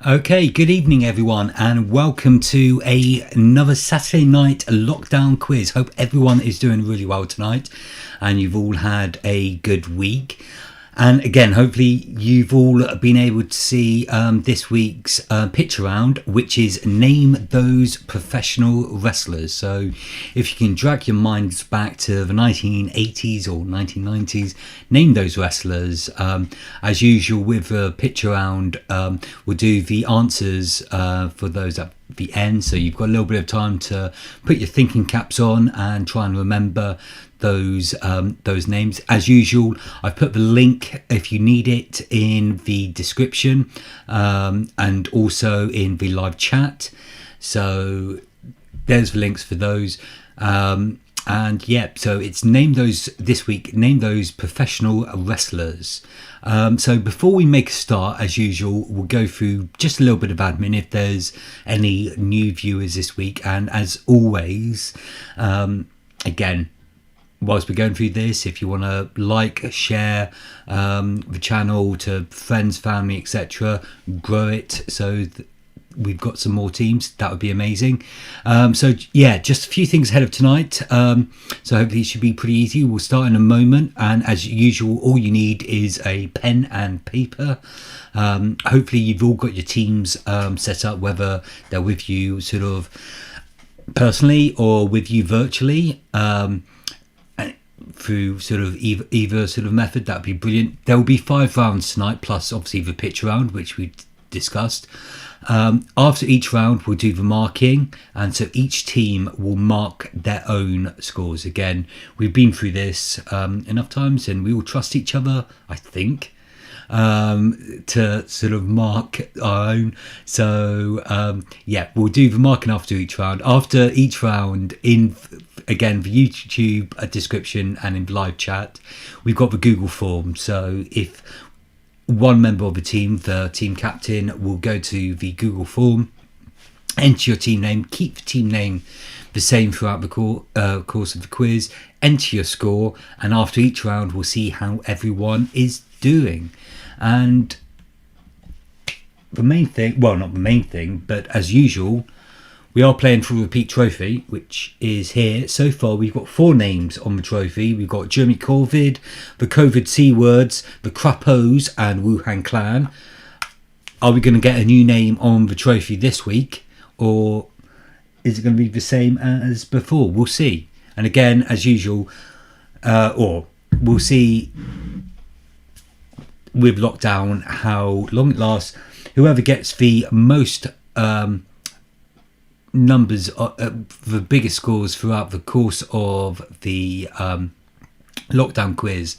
Okay, good evening everyone and welcome to another Saturday night lockdown quiz. Hope everyone is doing really well tonight and you've all had a good week. And again, hopefully you've all been able to see this week's picture round, which is name those professional wrestlers. So if you can drag your minds back to the 1980s or 1990s, name those wrestlers. As usual with the picture round, we'll do the answers for those at the end. So you've got a little bit of time to put your thinking caps on and try and remember those names. As usual, I've put the link if you need it in the description and also in the live chat, so there's the links for those. And yeah, so it's name those this week, name those professional wrestlers. So before we make a start, as usual, we'll go through just a little bit of admin if there's any new viewers this week. And as always, again, whilst we're going through this, if you want to share the channel to friends, family, etc., grow it so we've got some more teams, that would be amazing. So yeah, just a few things ahead of tonight. So hopefully it should be pretty easy. We'll start in a moment, and as usual, all you need is a pen and paper. Hopefully you've all got your teams set up, whether they're with you sort of personally or with you virtually. Through sort of either sort of method, that'd be brilliant. There will be 5 rounds tonight, plus obviously the pitch round, which we discussed. After each round, we'll do the marking, and so each team will mark their own scores. Again, we've been through this enough times, and we all trust each other, I think, to sort of mark our own. So yeah, we'll do the marking after each round. After each round, in again the YouTube description and in live chat, we've got the Google form. So if one member of the team captain, will go to the Google form, enter your team name, keep the team name the same throughout the course of the quiz, enter your score, and after each round we'll see how everyone is doing. And the main thing, well, not the main thing, but as usual, we are playing for a repeat trophy, which is here. So far, we've got 4 names on the trophy. We've got Jeremy Corvid, the COVID C words, the Crappos, and Wuhan Clan. Are we going to get a new name on the trophy this week, or is it going to be the same as before? We'll see. And again, as usual, or we'll see with lockdown how long it lasts. Whoever gets the most numbers, the biggest scores throughout the course of the lockdown quiz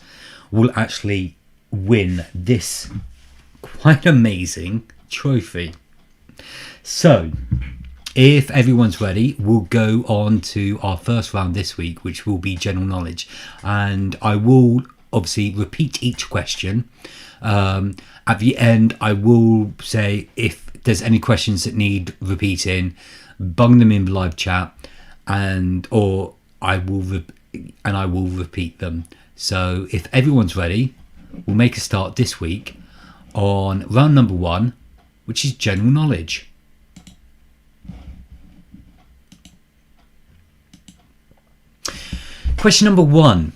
will actually win this quite amazing trophy. So if everyone's ready, we'll go on to our first round this week, which will be general knowledge, and I will obviously repeat each question. At the end, I will say if there's any questions that need repeating, bung them in the live chat, and I will repeat them. So if everyone's ready, we'll make a start this week on round number 1, which is general knowledge. Question number 1.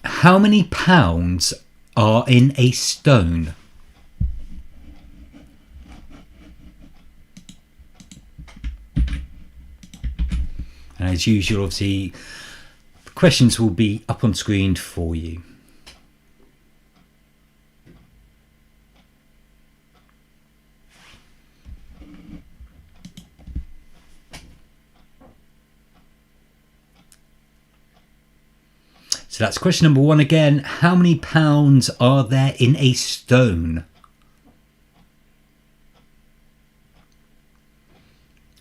How many pounds are in a stone? And as usual, obviously, the questions will be up on screen for you. So that's question number 1 again. How many pounds are there in a stone?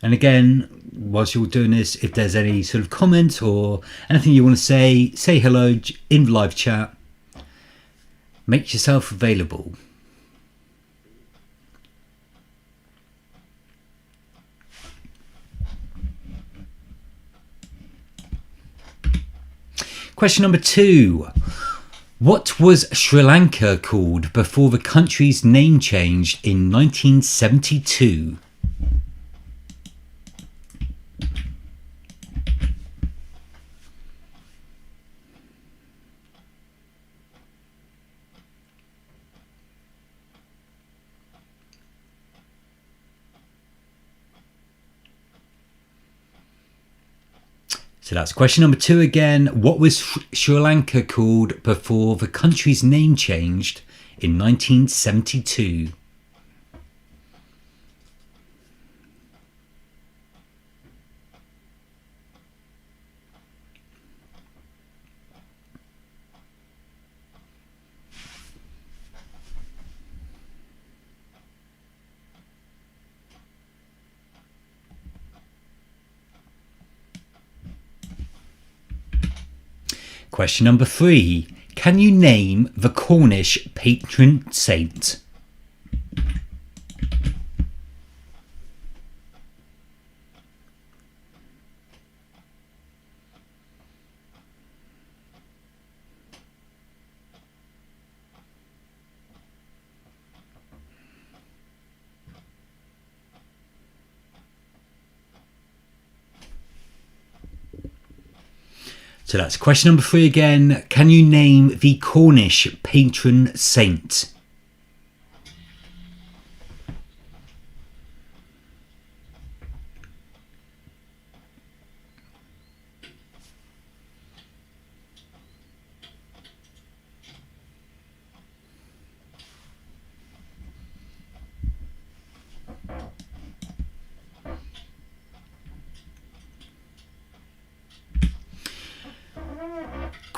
And again, whilst you're doing this, if there's any sort of comments or anything you want to say hello in the live chat. Make yourself available. Question number 2. What was Sri Lanka called before the country's name changed in 1972? So that's question number 2 again. What was Sri Lanka called before the country's name changed in 1972? Question number 3. Can you name the Cornish patron saint? So that's question number 3 again. Can you name the Cornish patron saint?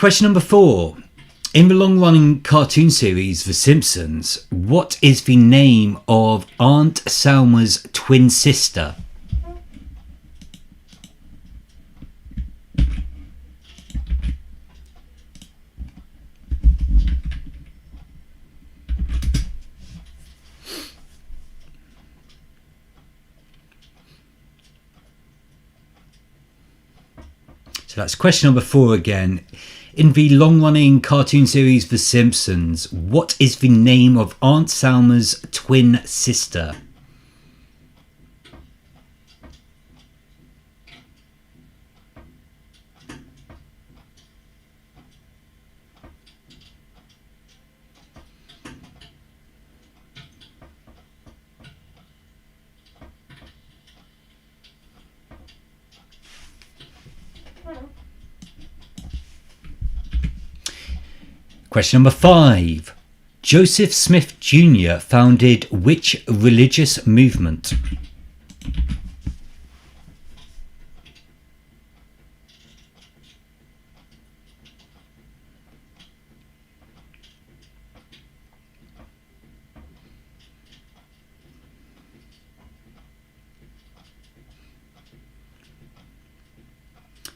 Question number 4. In the long-running cartoon series The Simpsons, what is the name of Aunt Selma's twin sister? So that's question number 4 again. In the long-running cartoon series The Simpsons, what is the name of Aunt Selma's twin sister? Question number 5. Joseph Smith Jr. founded which religious movement?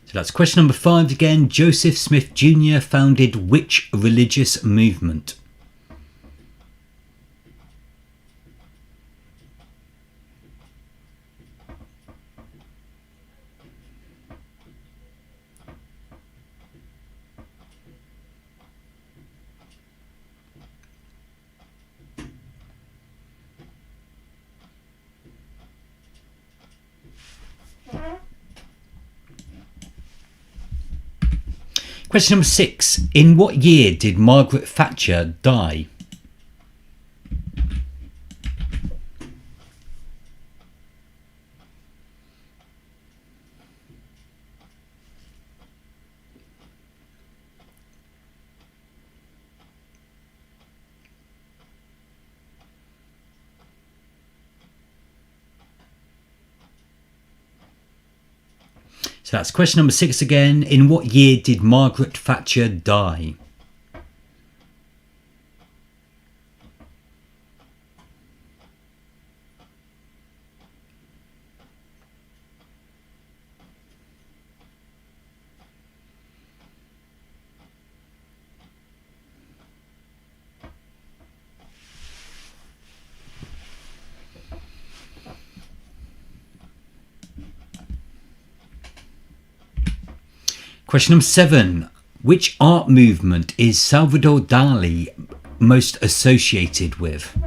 So that's question number 5 again. Joseph Smith Jr. founded which religious movement? Question number 6. In what year did Margaret Thatcher die? So that's question number 6 again. In what year did Margaret Thatcher die? Question number 7. Which art movement is Salvador Dali most associated with?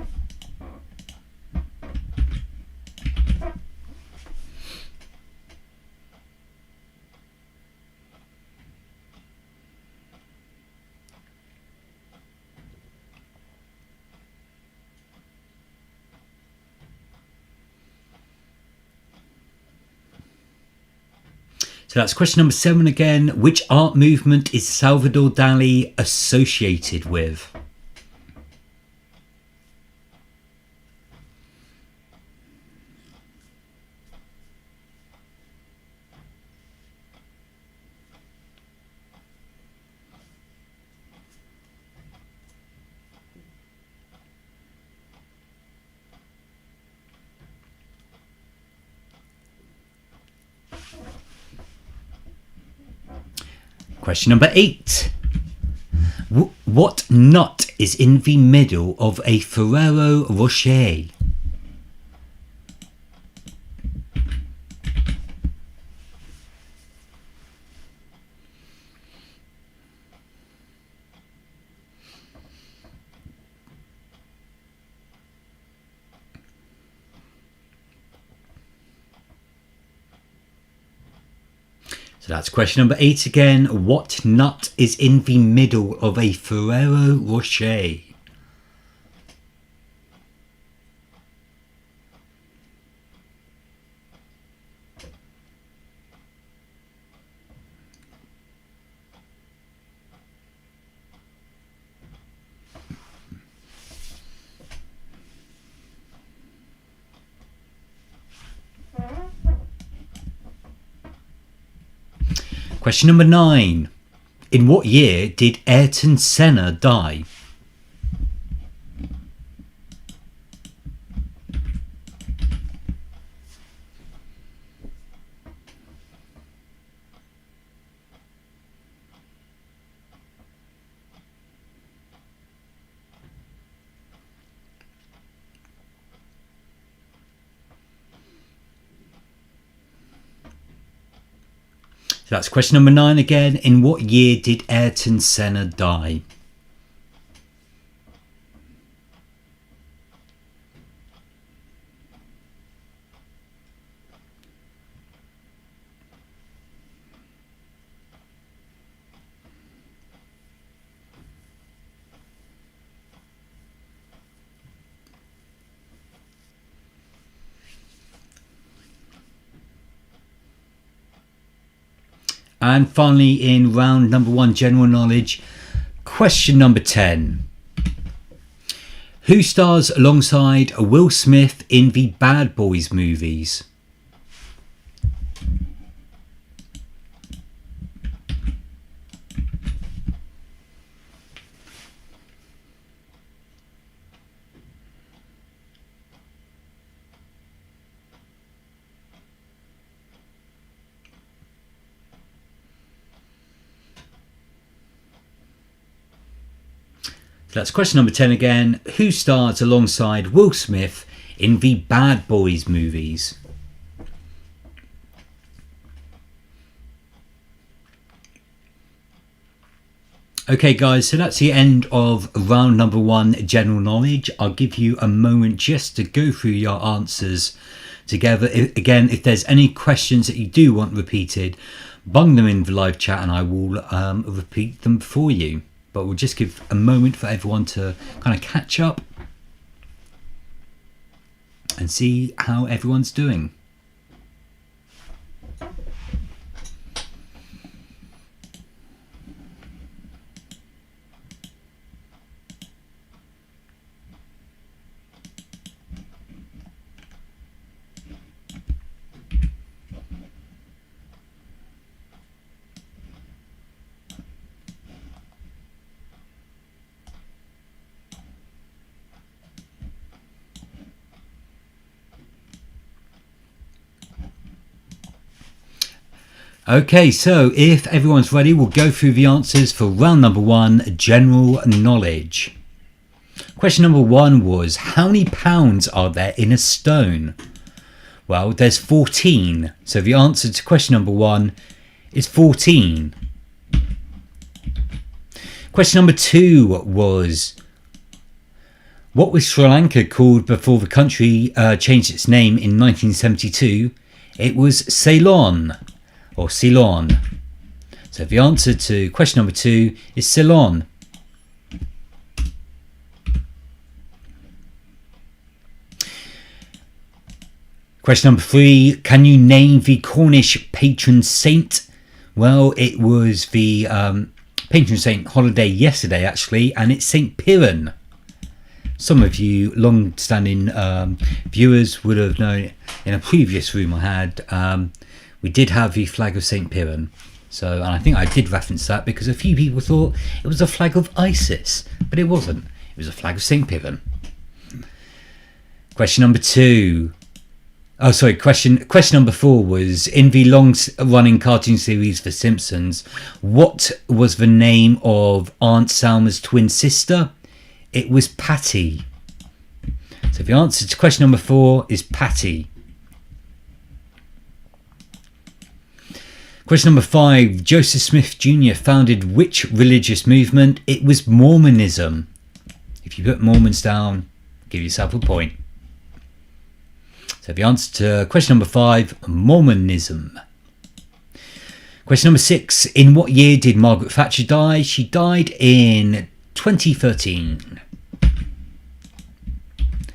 So that's question number 7 again. Which art movement is Salvador Dali associated with? Question number 8. What nut is in the middle of a Ferrero Rocher? So that's question number 8 again. What nut is in the middle of a Ferrero Rocher? Question number 9. In what year did Ayrton Senna die? So that's question number 9 again. In what year did Ayrton Senna die? And finally, in round number 1, general knowledge, question number 10. Who stars alongside Will Smith in the Bad Boys movies? So that's question number 10 again. Who stars alongside Will Smith in the Bad Boys movies? Okay guys, so that's the end of round number 1, general knowledge. I'll give you a moment just to go through your answers together. Again, if there's any questions that you do want repeated, bung them in the live chat and I will repeat them for you. But we'll just give a moment for everyone to kind of catch up and see how everyone's doing. Okay, so if everyone's ready, we'll go through the answers for round number 1, general knowledge. Question number 1 was, how many pounds are there in a stone? Well, there's 14. So the answer to question number 1 is 14. Question number 2 was, what was Sri Lanka called before the country changed its name in 1972? It was Ceylon, or Ceylon. So the answer to question number 2 is Ceylon. Question number 3, can you name the Cornish patron saint? Well, it was the patron saint holiday yesterday, actually, and it's St. Piran. Some of you long-standing viewers would have known in a previous room I had, we did have the flag of St. Piran. So, and I think I did reference that because a few people thought it was a flag of ISIS, but it wasn't. It was a flag of St. Piran. Question number 2. Oh, sorry. Question number 4 was, in the long-running cartoon series The Simpsons, what was the name of Aunt Salma's twin sister? It was Patty. So the answer to question number 4 is Patty. Question number 5, Joseph Smith Jr. founded which religious movement? It was Mormonism. If you put Mormons down, give yourself a point. So the answer to question number 5, Mormonism. Question number 6, in what year did Margaret Thatcher die? She died in 2013.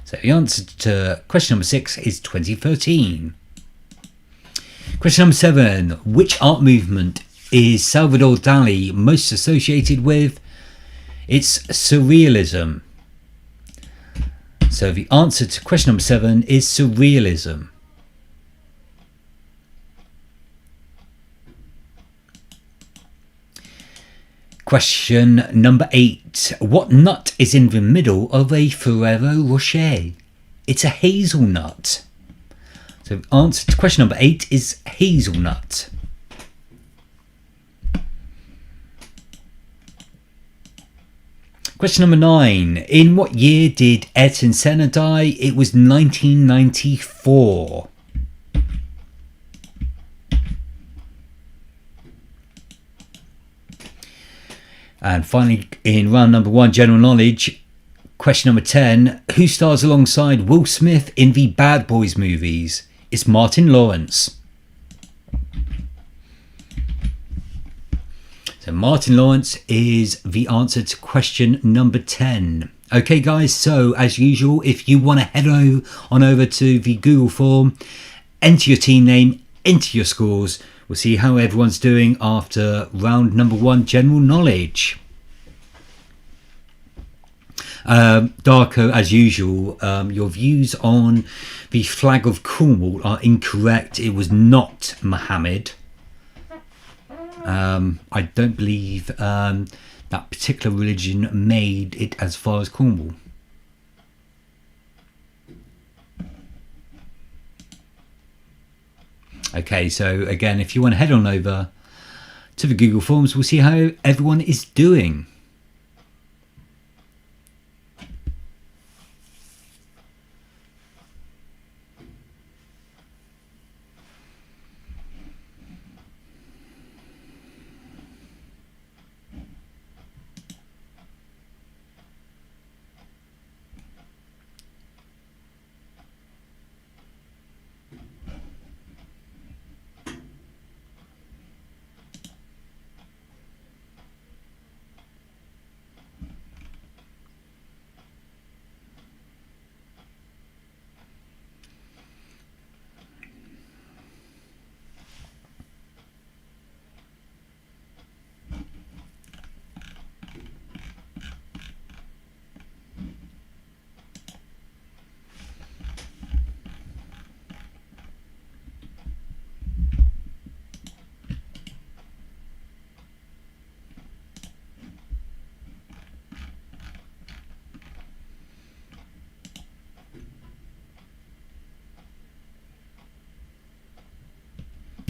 So the answer to question number 6 is 2013. Question number 7, which art movement is Salvador Dali most associated with? It's Surrealism. So the answer to question number 7 is Surrealism. Question number 8. What nut is in the middle of a Ferrero Rocher? It's a hazelnut. So the answer to question number 8 is hazelnut. Question number 9. In what year did Ayrton Senna die? It was 1994. And finally, in round number 1, general knowledge, question number 10. Who stars alongside Will Smith in the Bad Boys movies? It's Martin Lawrence. So Martin Lawrence is the answer to question number 10. Okay guys, so as usual, if you want to head on over to the Google form, enter your team name, enter your scores. We'll see how everyone's doing after round number 1, general knowledge. Darko, as usual, your views on the flag of Cornwall are incorrect. It was not Mohammed. I don't believe that particular religion made it as far as Cornwall. Okay, so again, if you want to head on over to the Google Forms, we'll see how everyone is doing.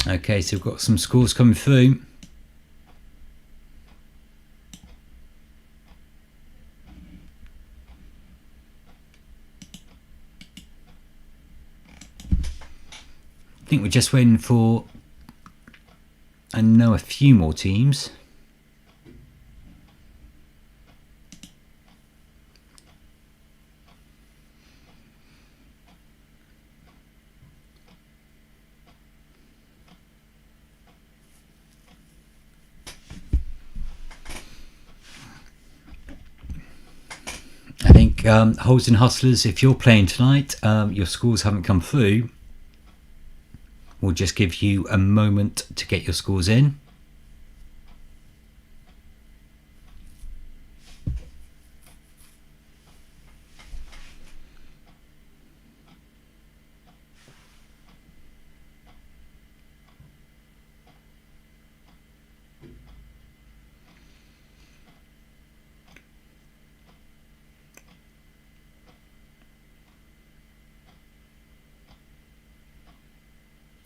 Okay, so we've got some scores coming through. I think we're just waiting for, I know, a few more teams. Holston Hustlers, if you're playing tonight, your scores haven't come through. We'll just give you a moment to get your scores in.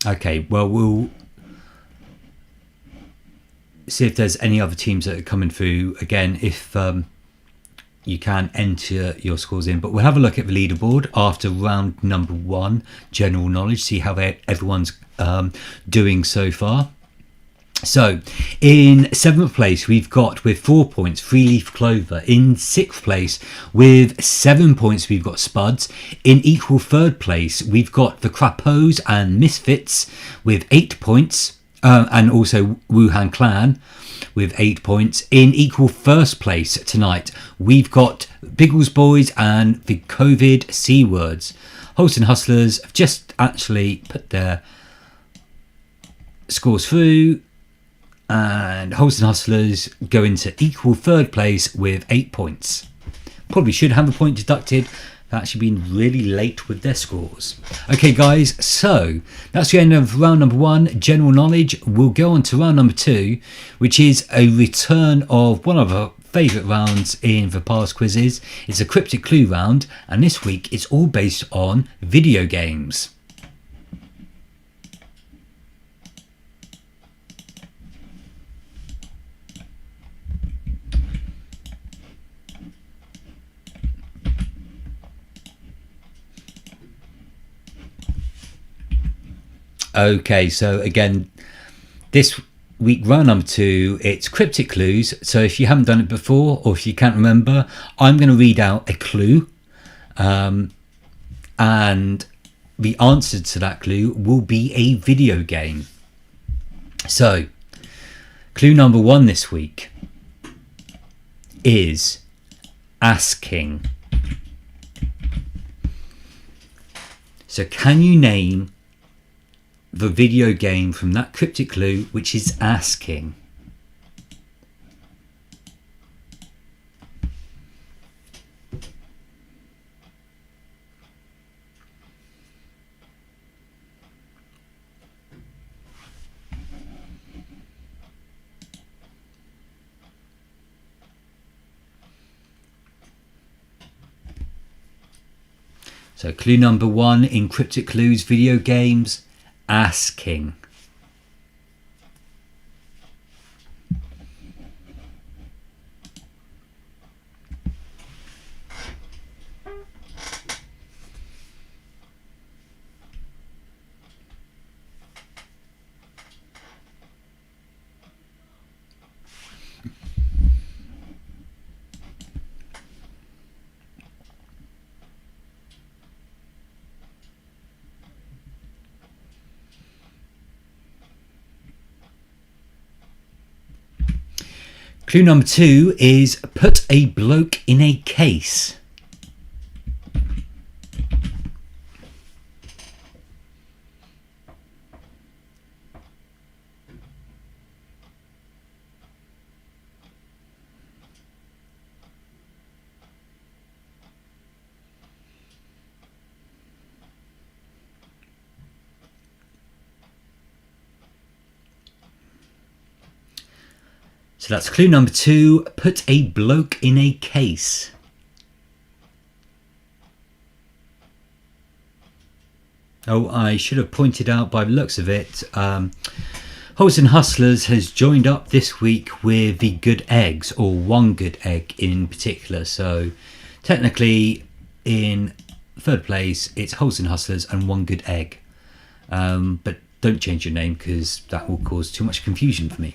Okay, well, we'll see if there's any other teams that are coming through. Again, if you can enter your scores in, but we'll have a look at the leaderboard after round number 1, general knowledge, see how everyone's doing so far. So in 7th place we've got, with 4 points, Three Leaf Clover. In 6th place with 7 points we've got Spuds. In equal 3rd place we've got the Crapos and Misfits with 8 points, and also Wuhan Clan with 8 points. In equal 1st place tonight we've got Biggles Boys and the COVID C Words. Holston Hustlers have just actually put their scores through, and Holston Hustlers go into equal 3rd place with 8 points. Probably should have a point deducted. They've actually been really late with their scores. Okay guys, so that's the end of round number 1, general knowledge. We'll go on to round number 2, which is a return of one of our favourite rounds in the past quizzes. It's a cryptic clue round, and this week it's all based on video games. Okay, so again, this week, round number 2, it's cryptic clues. So if you haven't done it before, or if you can't remember, I'm going to read out a clue, and the answer to that clue will be a video game. So clue number 1 this week is asking. So can you name the video game from that cryptic clue, which is asking? So clue number 1 in cryptic clues video games, asking. Clue number 2 is put a bloke in a case. So that's clue number 2, put a bloke in a case. Oh, I should have pointed out by the looks of it, Holston Hustlers has joined up this week with the Good Eggs, or One Good Egg in particular. So technically in 3rd place it's Holston Hustlers and One Good Egg. But don't change your name because that will cause too much confusion for me.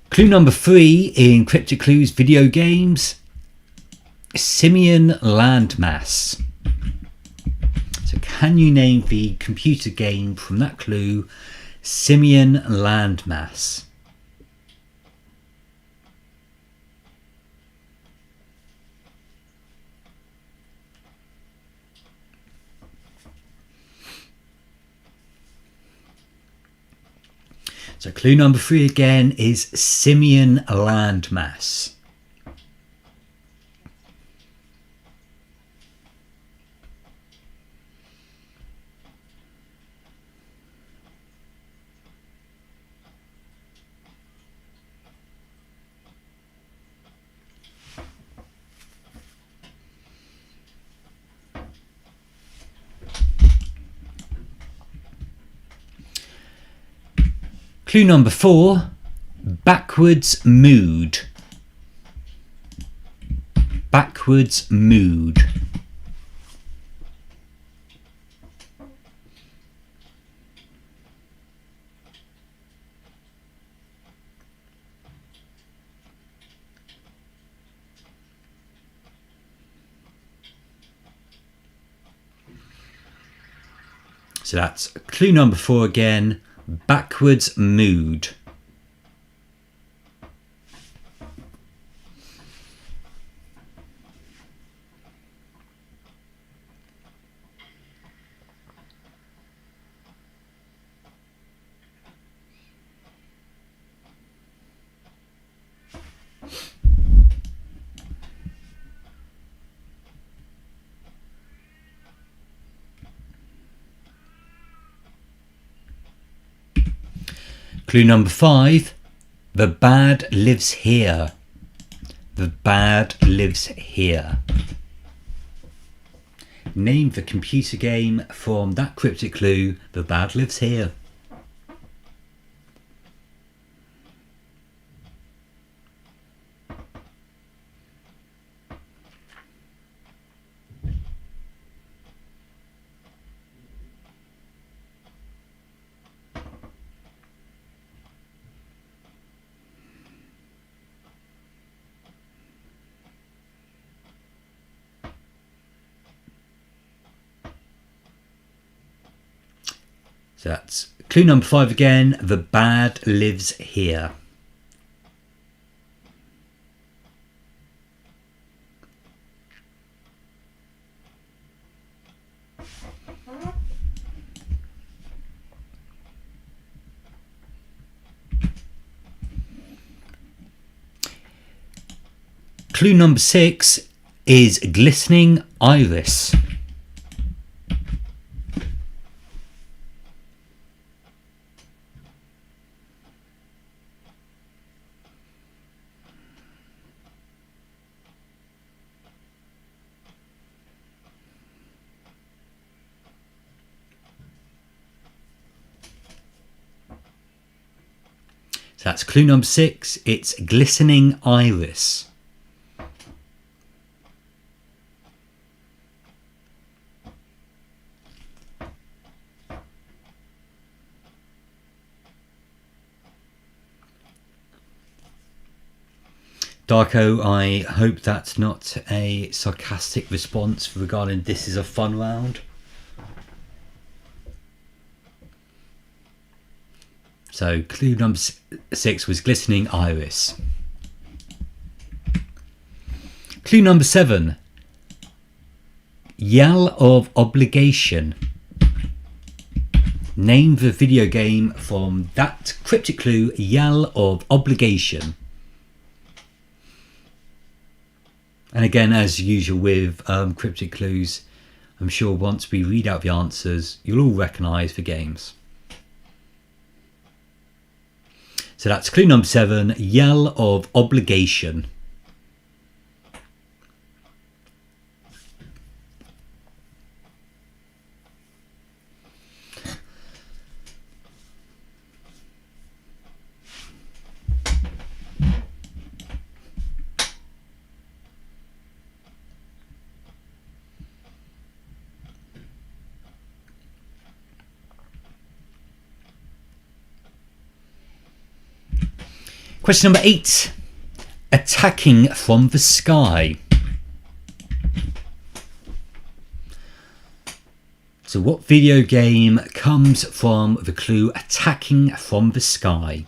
Clue number 3 in Cryptic Clues video games, Simian Landmass. So can you name the computer game from that clue, Simian Landmass? So clue number 3 again is simian landmass. Clue number 4, backwards mood. Backwards mood. So that's clue number 4 again, backwards mood. Clue number 5, the bad lives here. The bad lives here. Name the computer game from that cryptic clue, the bad lives here. So that's clue number 5 again, the bad lives here. Clue number 6 is glistening iris. So that's clue number 6, it's glistening iris. Darko, I hope that's not a sarcastic response regarding this is a fun round. So clue number 6 was glistening iris. Clue number 7, yell of obligation. Name the video game from that cryptic clue, yell of obligation. And again, as usual with cryptic clues, I'm sure once we read out the answers, you'll all recognise the games. So that's clue number 7, yell of obligation. Question number 8, attacking from the sky. So what video game comes from the clue attacking from the sky?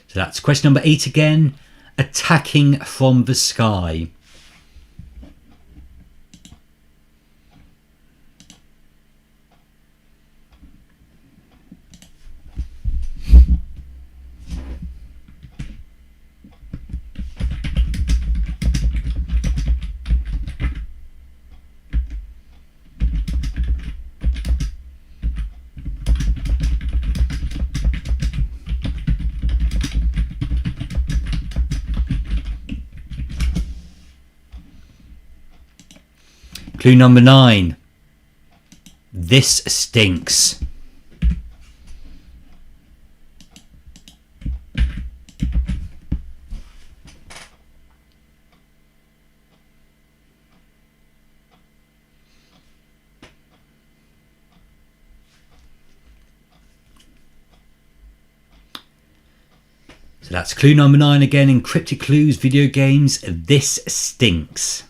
So So that's question number 8 again. Attacking from the sky. Clue number 9. This stinks. So that's clue number 9 again in Cryptic Clues video games. This stinks.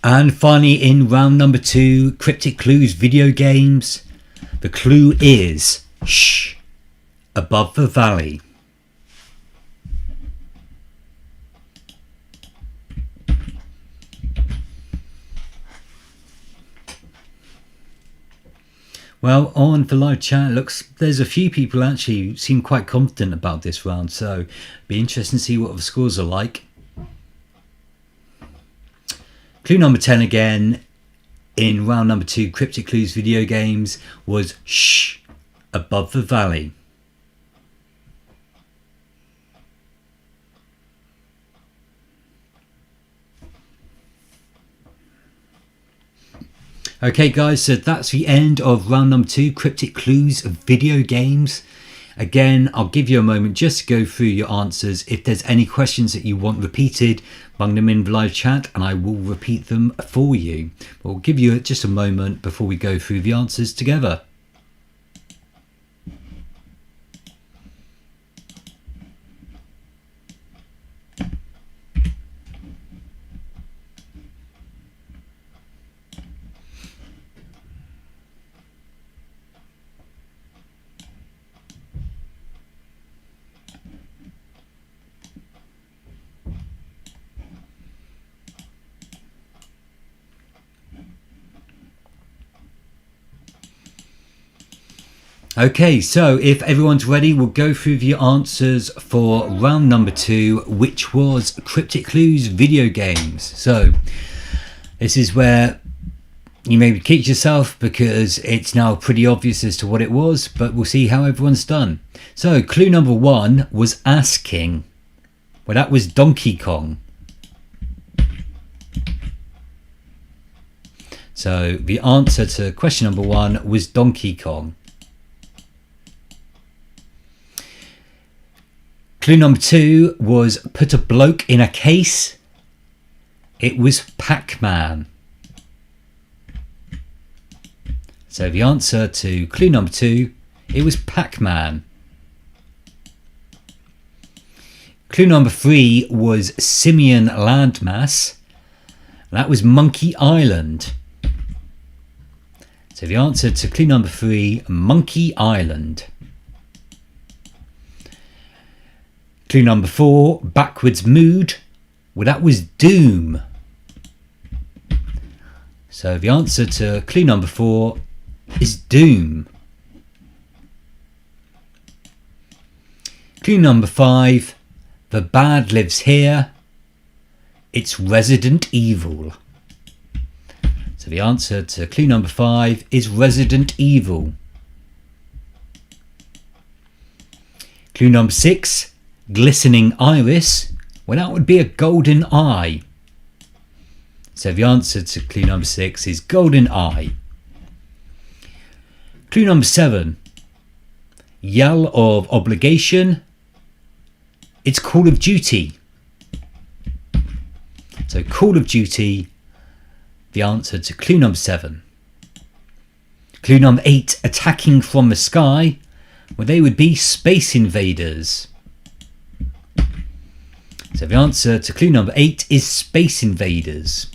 And finally, in round number 2, Cryptic Clues video games, the clue is shh, above the valley. Well, on the live chat, looks there's a few people actually seem quite confident about this round, so it'll be interesting to see what the scores are like. Clue number 10 again in round number 2 Cryptic Clues video games was shh, above the valley. Okay guys, so that's the end of round number 2 Cryptic Clues video games. Again, I'll give you a moment just to go through your answers. If there's any questions that you want repeated, bung them in the live chat and I will repeat them for you. We'll give you just a moment before we go through the answers together. Okay, so if everyone's ready, we'll go through the answers for round number 2, which was Cryptic Clues video games. So this is where you maybe kick yourself because it's now pretty obvious as to what it was, but we'll see how everyone's done. So clue number 1 was asking. Well, that was Donkey Kong. So the answer to question number 1 was Donkey Kong. Clue number 2 was put a bloke in a case. It was Pac-Man. So the answer to clue number 2, it was Pac-Man. Clue number 3 was Simian landmass. That was Monkey Island. So the answer to clue number 3, Monkey Island. Clue number 4, backwards mood. Well, that was Doom. So the answer to clue number 4 is Doom. Clue number 5, the bad lives here. It's Resident Evil. So the answer to clue number 5 is Resident Evil. Clue number 6, glistening iris. Well, that would be a golden eye. So the answer to clue number 6 is golden eye. Clue number 7, yell of obligation. It's Call of Duty. So Call of Duty, the answer to clue number 7. Clue number 8, attacking from the sky. Well, they would be space invaders. So the answer to clue number 8 is space invaders.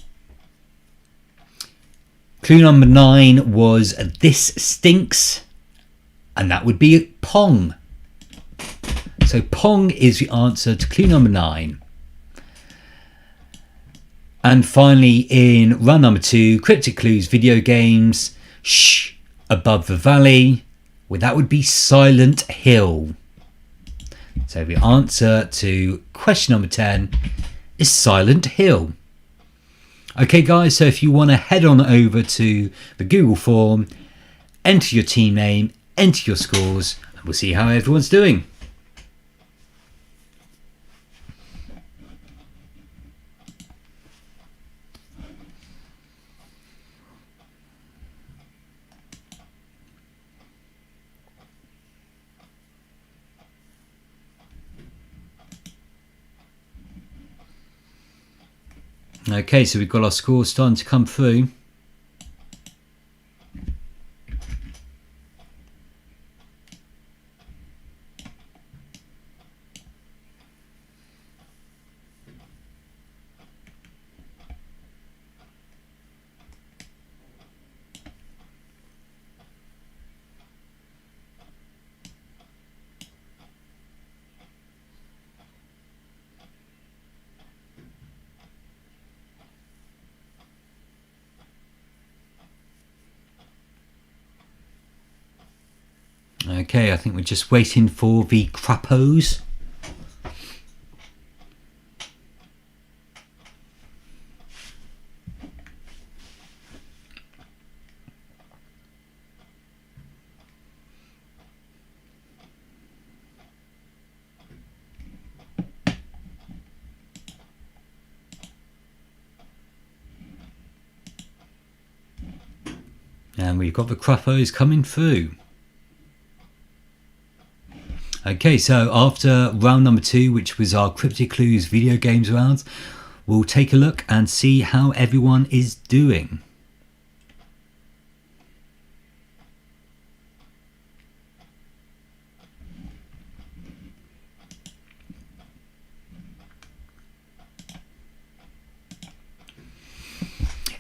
Clue number 9 was this stinks, and that would be Pong. So Pong is the answer to clue number 9. And finally, in round number 2, cryptic clues, video games. Shh, above the valley. Well, that would be Silent Hill. So the answer to question number 10 is Silent Hill. Okay guys, so if you want to head on over to the Google form, enter your team name, enter your scores, and we'll see how everyone's doing. Okay, so we've got our scores starting to come through. Okay, I think we're just waiting for the crappos. And we've got the crappos coming through. Okay, so after round number 2, which was our Cryptic Clues video games round, we'll take a look and see how everyone is doing.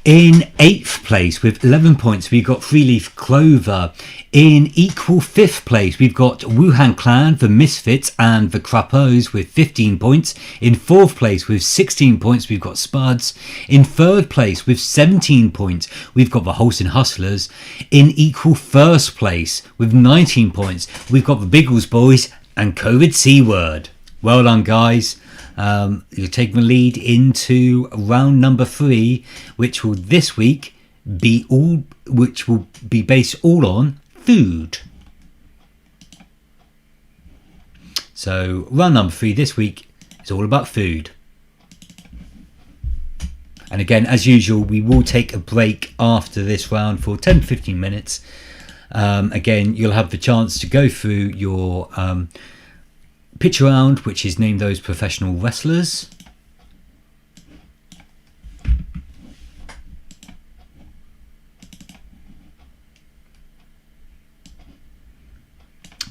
In 8th place with 11 points, we've got Three Leaf Clover. In equal 5th place, we've got Wuhan Clan, the Misfits and the Crappos with 15 points. In 4th place with 16 points, we've got Spuds. In 3rd place with 17 points, we've got the Holston Hustlers. In equal 1st place with 19 points, we've got the Biggles Boys and COVID C-Word. Well done, guys. You're taking the lead into round number 3, which will this week be based all on food. So round number 3 this week is all about food. And again, as usual, we will take a break after this round for 10-15 minutes. Again, you'll have the chance to go through your pitch round, which is named those professional wrestlers.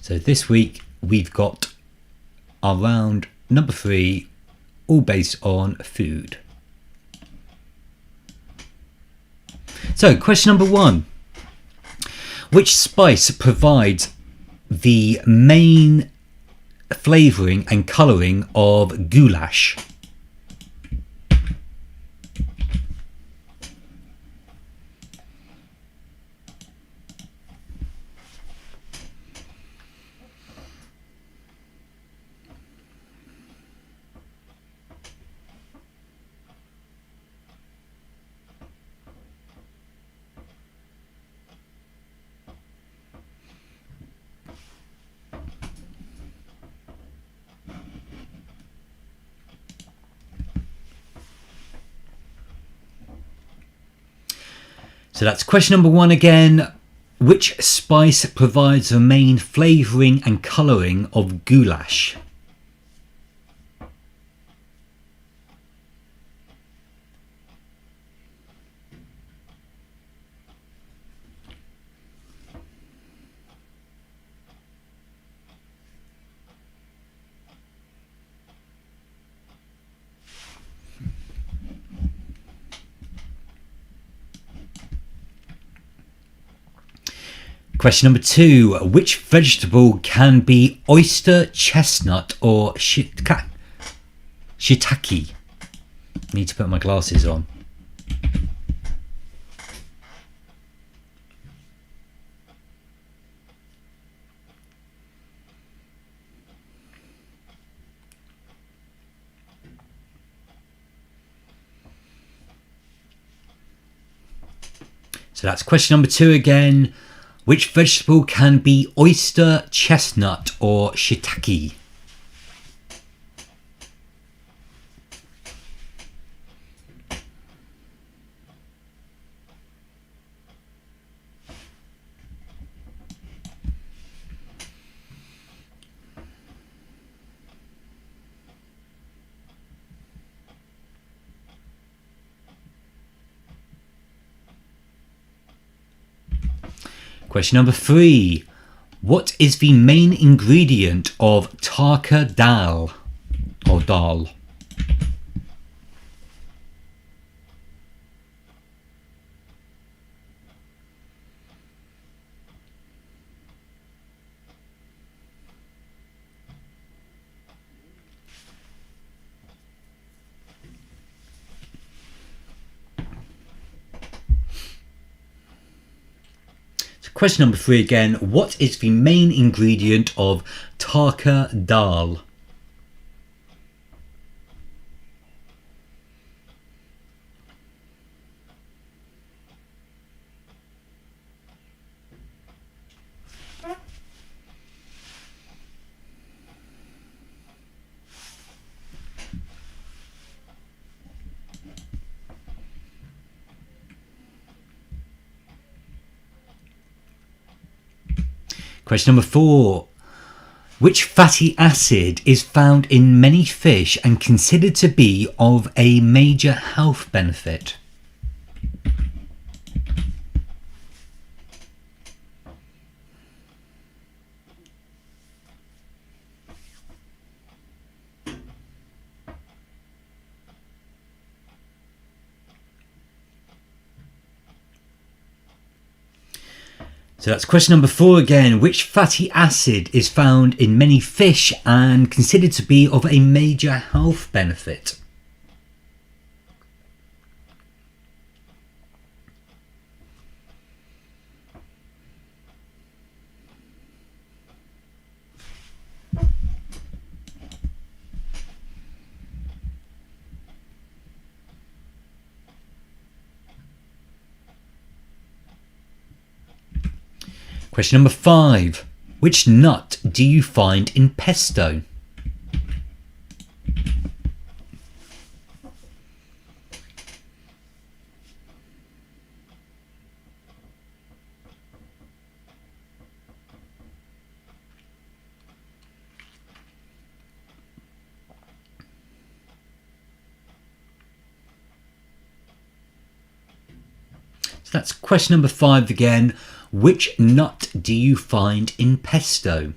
So this week we've got our round number 3, all based on food. So question number 1. Which spice provides the main flavouring and colouring of goulash? So that's question number 1 again. Which spice provides the main flavouring and colouring of goulash? Question number 2. Which vegetable can be oyster, chestnut, or shiitake? Need to put my glasses on. So that's question number 2 again. Which vegetable can be oyster, chestnut, or shiitake? Question number 3. What is the main ingredient of tarka dal or dal? Question number 3 again. What is the main ingredient of tarka dal? Question number 4. Which fatty acid is found in many fish and considered to be of a major health benefit? So that's question number 4 again. Which fatty acid is found in many fish and considered to be of a major health benefit? Question number 5. Which nut do you find in pesto? So that's question number 5 again. Which nut do you find in pesto?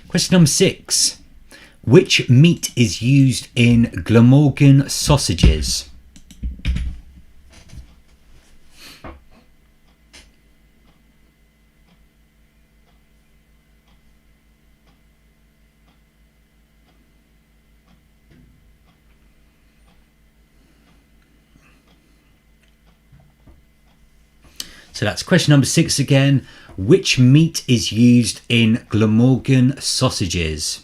Question number 6. Which meat is used in Glamorgan sausages? So that's question number 6 again. Which meat is used in Glamorgan sausages?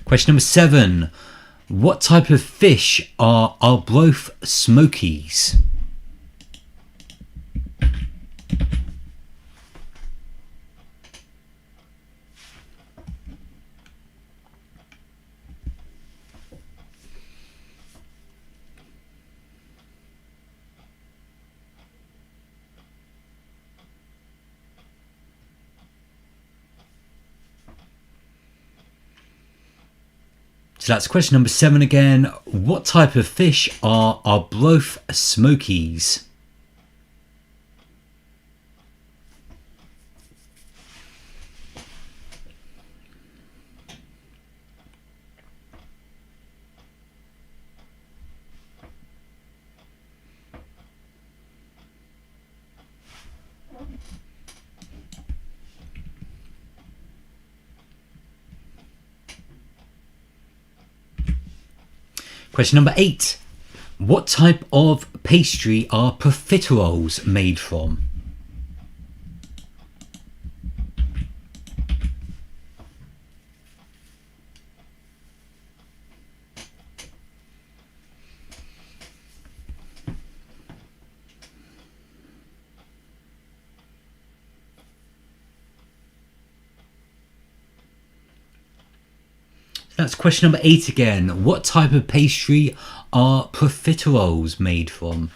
Question number 7. What type of fish are Arbroath smokies? So that's question number 7 again. What type of fish are Arbroath smokies? Question number 8. What type of pastry are profiteroles made from? That's question number 8 again. What type of pastry are profiteroles made from?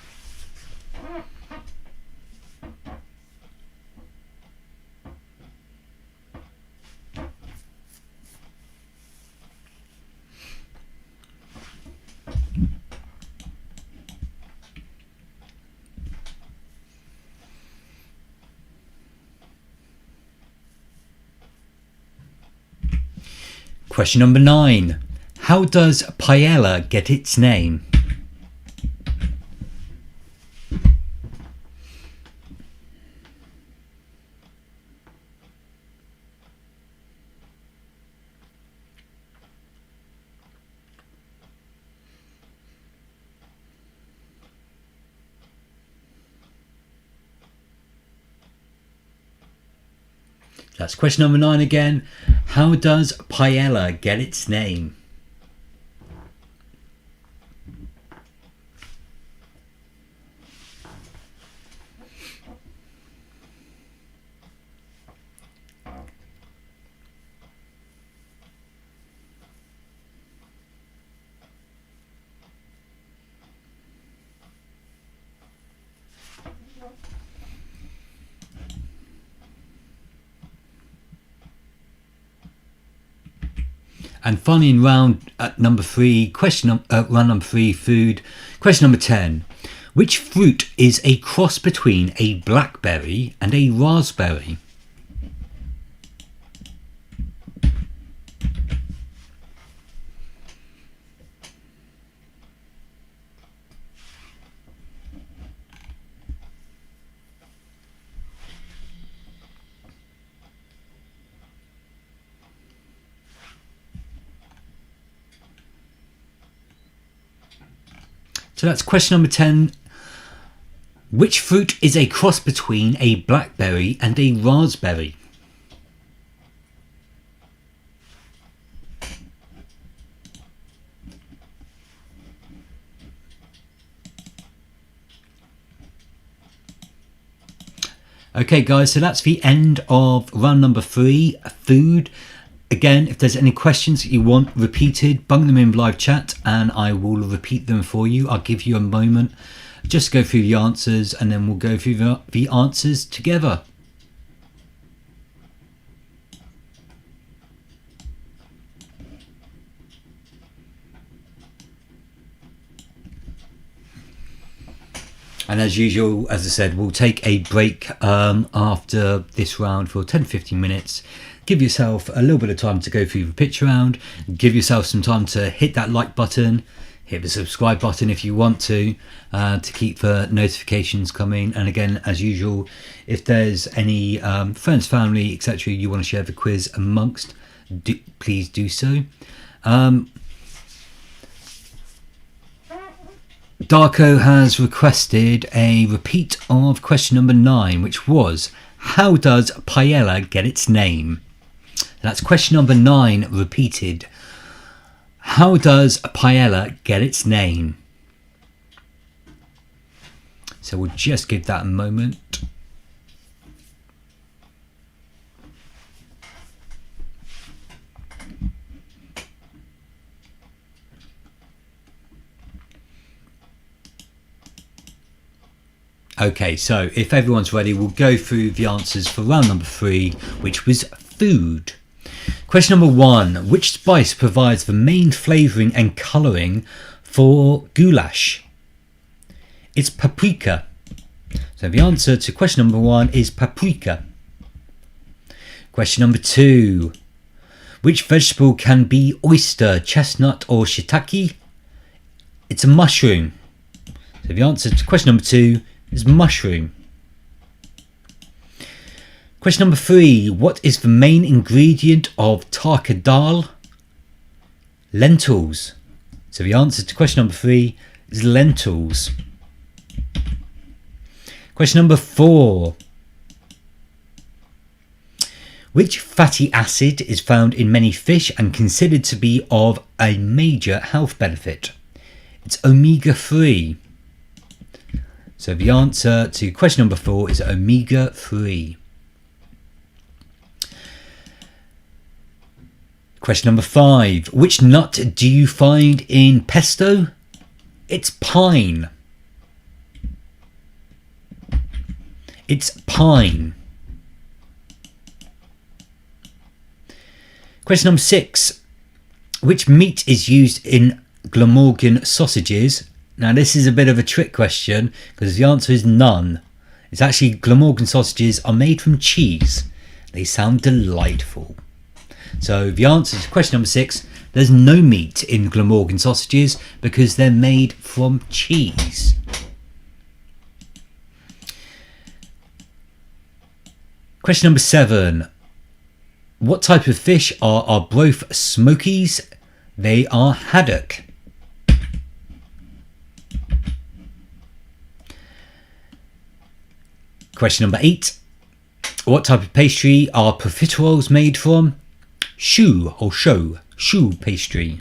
Question number 9. How does paella get its name? That's question number 9 again. How does paella get its name? And finally, in round number 3, round number 3, food. Question number 10. Which fruit is a cross between a blackberry and a raspberry? So that's question number 10. Which fruit is a cross between a blackberry and a raspberry? Okay guys, so that's the end of round number 3, food. Again, if there's any questions that you want repeated, bung them in live chat and I will repeat them for you. I'll give you a moment, just go through the answers and then we'll go through the answers together. And as usual, as I said, we'll take a break after this round for 10-15 minutes. Give yourself a little bit of time to go through the pitch round. Give yourself some time to hit that like button, hit the subscribe button if you want to keep the notifications coming. And again, as usual, if there's any friends, family, etc. you want to share the quiz amongst, please do so. Darko has requested a repeat of question number 9, which was, how does paella get its name? That's question number 9 repeated. How does paella get its name? So we'll just give that a moment. Okay, so if everyone's ready, we'll go through the answers for round number 3, which was food. Question number 1. Which spice provides the main flavouring and colouring for goulash? It's paprika. So the answer to question number 1 is paprika. Question number 2. Which vegetable can be oyster, chestnut or shiitake? It's a mushroom. So the answer to question number 2 is mushroom. Question number 3. What is the main ingredient of tarka dal? Lentils. So the answer to question number 3 is lentils. Question number 4. Which fatty acid is found in many fish and considered to be of a major health benefit? It's omega-3. So the answer to question number 4 is omega-3. Question number 5. Which nut do you find in pesto? It's pine. It's pine. Question number 6. Which meat is used in Glamorgan sausages? Now this is a bit of a trick question because the answer is none. It's actually Glamorgan sausages are made from cheese. They sound delightful. So the answer to question number 6, there's no meat in Glamorgan sausages because they're made from cheese. Question number 7. What type of fish are Arbroath smokies? They are haddock. Question number 8. What type of pastry are profiteroles made from? Choux or choux pastry.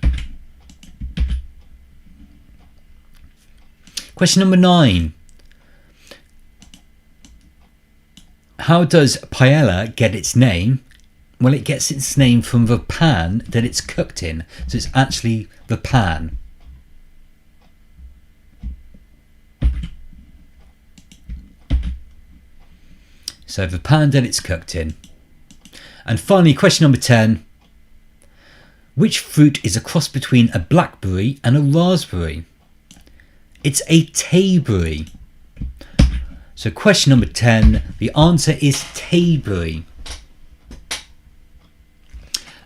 Question number 9. How does paella get its name? Well, it gets its name from the pan that it's cooked in. So it's actually the pan. So the pan that it's cooked in. And finally, question number 10. Which fruit is a cross between a blackberry and a raspberry? It's a tayberry. So question number 10, the answer is tayberry.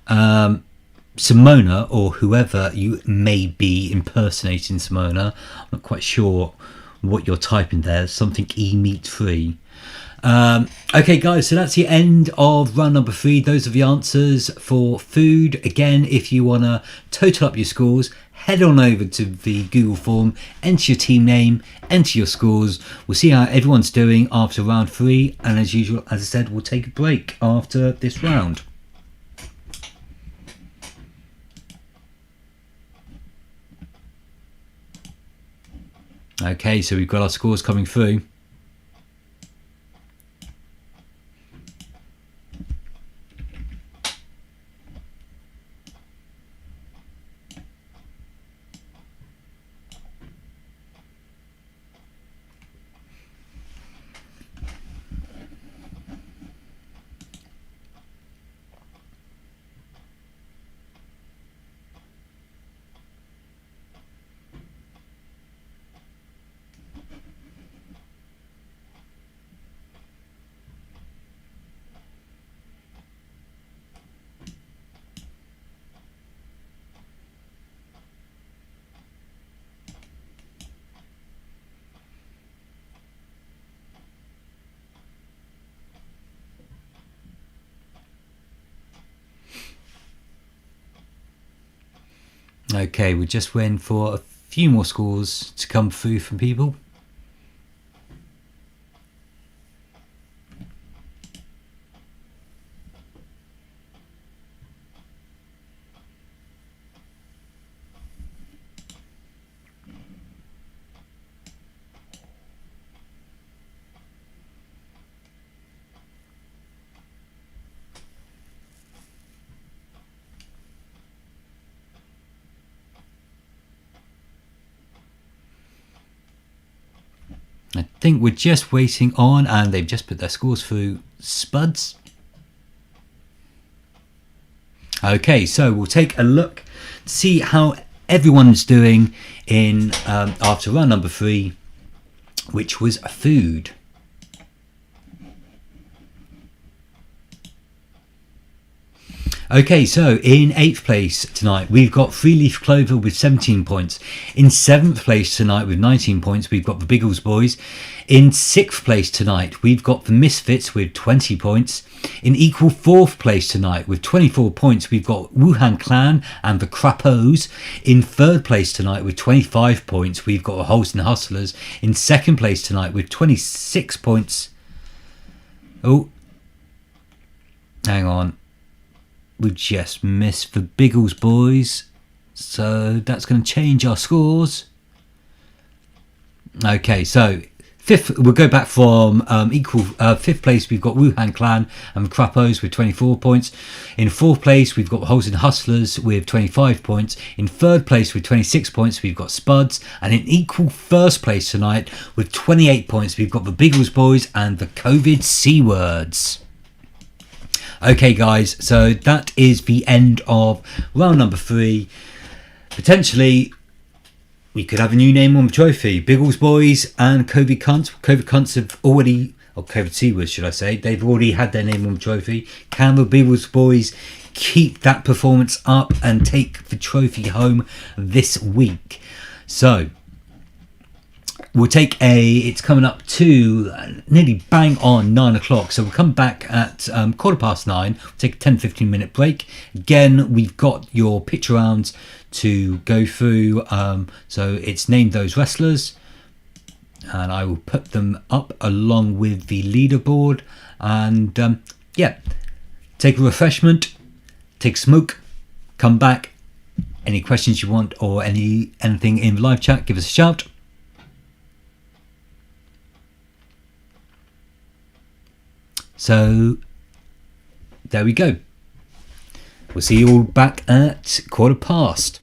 Simona, or whoever you may be impersonating Simona, I'm not quite sure what you're typing there, something e-meat free. Okay guys, so that's the end of round number 3. Those are the answers for food. Again, if you want to total up your scores, head on over to the Google form, enter your team name, enter your scores. We'll see how everyone's doing after round 3, and as usual, as I said, we'll take a break after this round. Okay, so we've got our scores coming through. Okay, we're just waiting for a few more scores to come through from people. think we're just waiting on, and they've just put their scores through. Spuds. Okay, so we'll take a look to see how everyone's doing in after round number 3, which was food. Okay, so in 8th place tonight, we've got 3-Leaf Clover with 17 points. In 7th place tonight with 19 points, we've got the Biggles Boys. In 6th place tonight, we've got the Misfits with 20 points. In equal 4th place tonight with 24 points, we've got Wuhan Clan and the Crapos. In 3rd place tonight with 25 points, we've got the Holston Hustlers. In 2nd place tonight with 26 points. Oh, hang on. We just missed the Biggles Boys, so that's going to change our scores. Okay, so we'll go back from equal 5th place. We've got Wuhan Clan and the Crapos with 24 points. In 4th place, we've got Holston Hustlers with 25 points. In 3rd place with 26 points, we've got Spuds. And in equal 1st place tonight with 28 points, we've got the Biggles Boys and the COVID C Words. Okay, guys, so that is the end of round number 3. Potentially, we could have a new name on the trophy. Biggles Boys and COVID Cunts. COVID Cunts have already, or COVID C-Words, should I say, they've already had their name on the trophy. Can the Biggles Boys keep that performance up and take the trophy home this week? So, we'll take it's coming up to nearly bang on 9 o'clock. So we'll come back at 9:15. We'll take a 10-15 minute break. Again, we've got your picture rounds to go through. So it's named those wrestlers. And I will put them up along with the leaderboard. And yeah, take a refreshment, take a smoke, come back. Any questions you want or anything in live chat, give us a shout. So, there we go. We'll see you all back at 9:15.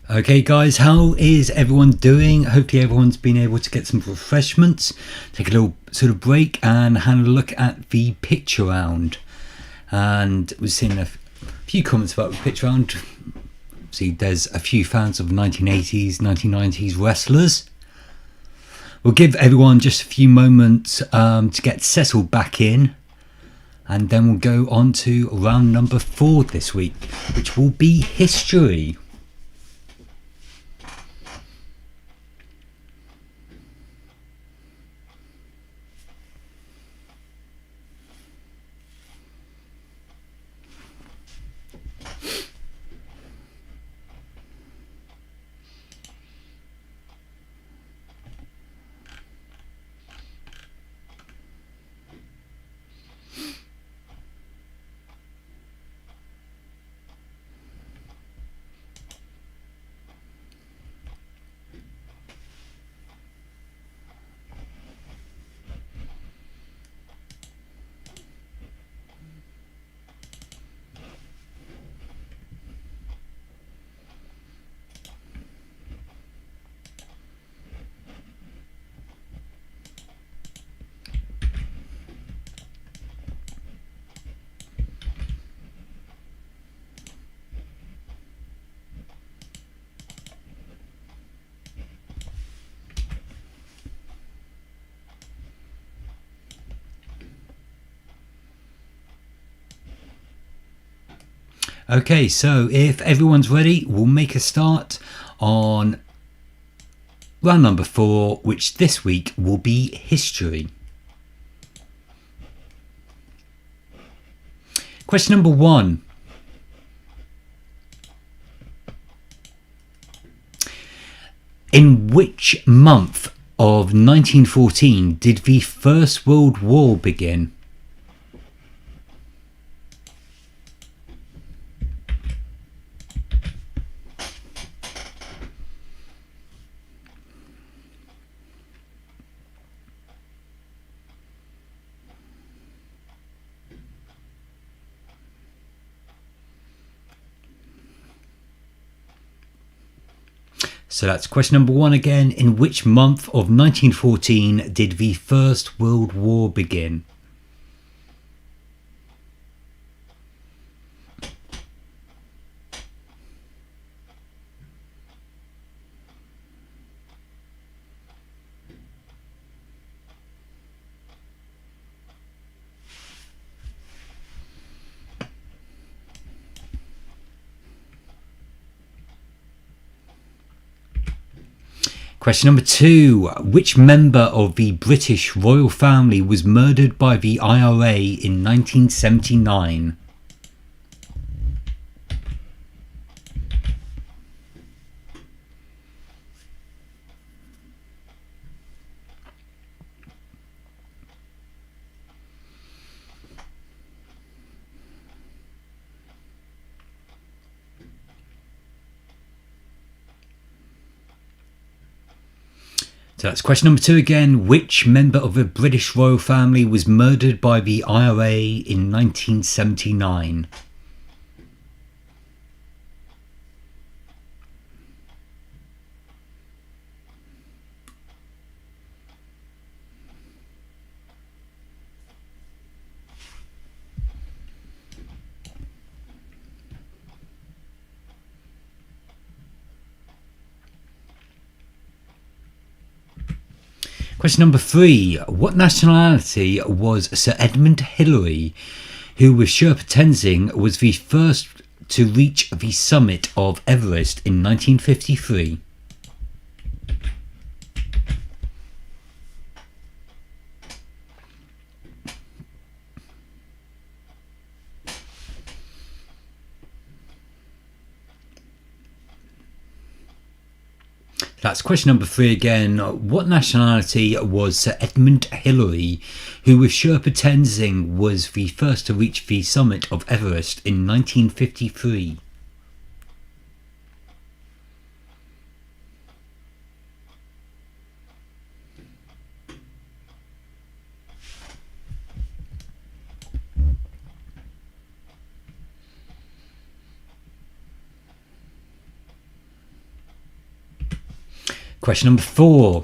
Okay, guys, how is everyone doing? Hopefully, everyone's been able to get some refreshments, take a little sort of break, and have a look at the pitch round. And we've seen a few comments about the pitch round. See, there's a few fans of 1980s, 1990s wrestlers. We'll give everyone just a few moments to get settled back in, and then we'll go on to round number 4 this week, which will be history. Okay, so if everyone's ready, we'll make a start on round number 4, which this week will be history. Question number 1. In which month of 1914 did the First World War begin? So that's question number 1 again. In which month of 1914 did the First World War begin? Question number 2. Which member of the British royal family was murdered by the IRA in 1979? So that's question number 2 again. Which member of the British royal family was murdered by the IRA in 1979? Question number 3. What nationality was Sir Edmund Hillary, who with Sherpa Tenzing was the first to reach the summit of Everest in 1953? That's question number 3 again. What nationality was Sir Edmund Hillary, who with Sherpa Tenzing was the first to reach the summit of Everest in 1953? Question number 4.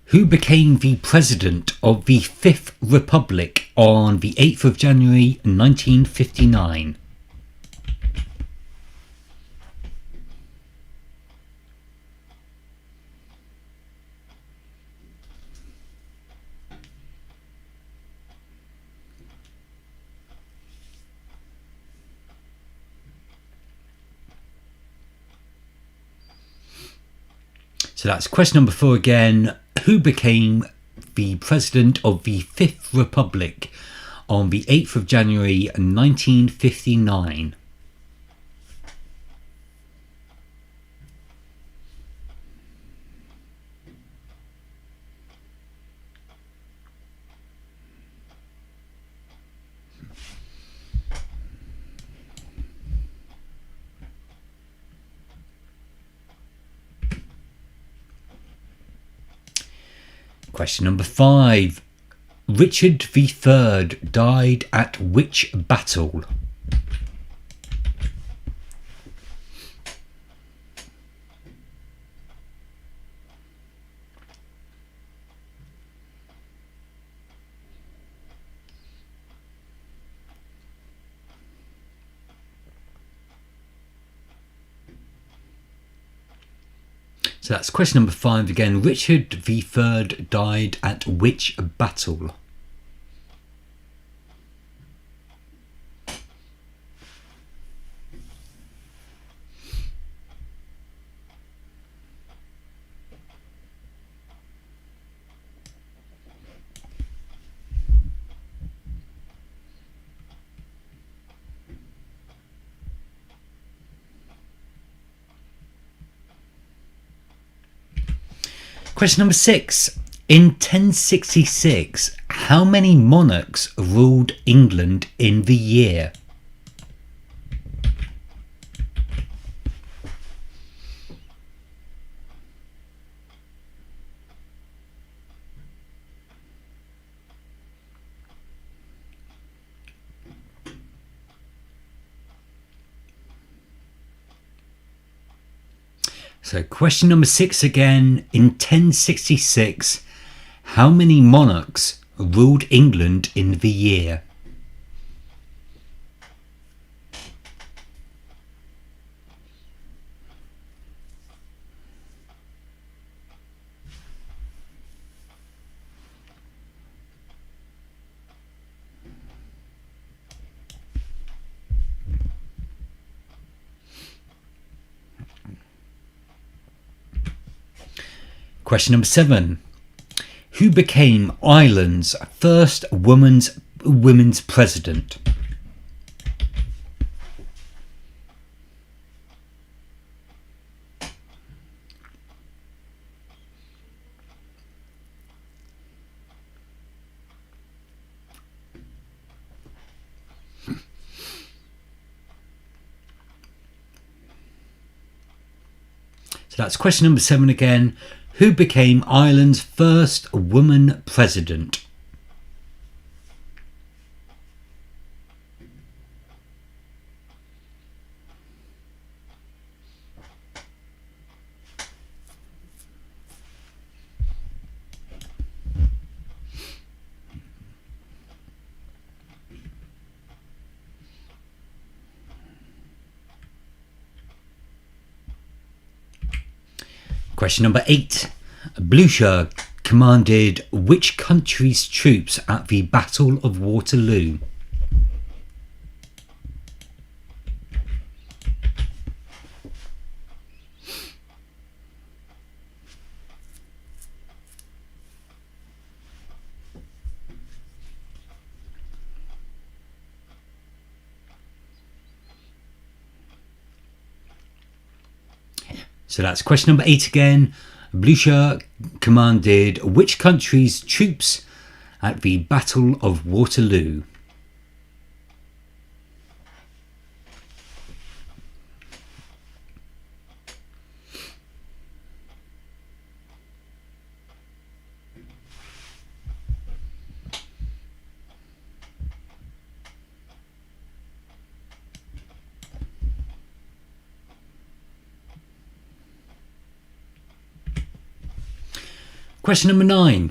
Who became the President of the Fifth Republic on the 8th of January 1959? So that's question number 4 again. Who became the President of the Fifth Republic on the 8th of January 1959? Question number 5. Richard III died at which battle? So that's question number 5 again. Richard III died at which battle? Question number 6. In 1066, how many monarchs ruled England in the year? So question number 6 again. In 1066, how many monarchs ruled England in the year? Question number 7. Who became Ireland's first women's president? So that's question number 7 again. Who became Ireland's first woman president? Question number 8. Blucher commanded which country's troops at the Battle of Waterloo? So that's question number 8 again. Blucher commanded which country's troops at the Battle of Waterloo? Question number 9.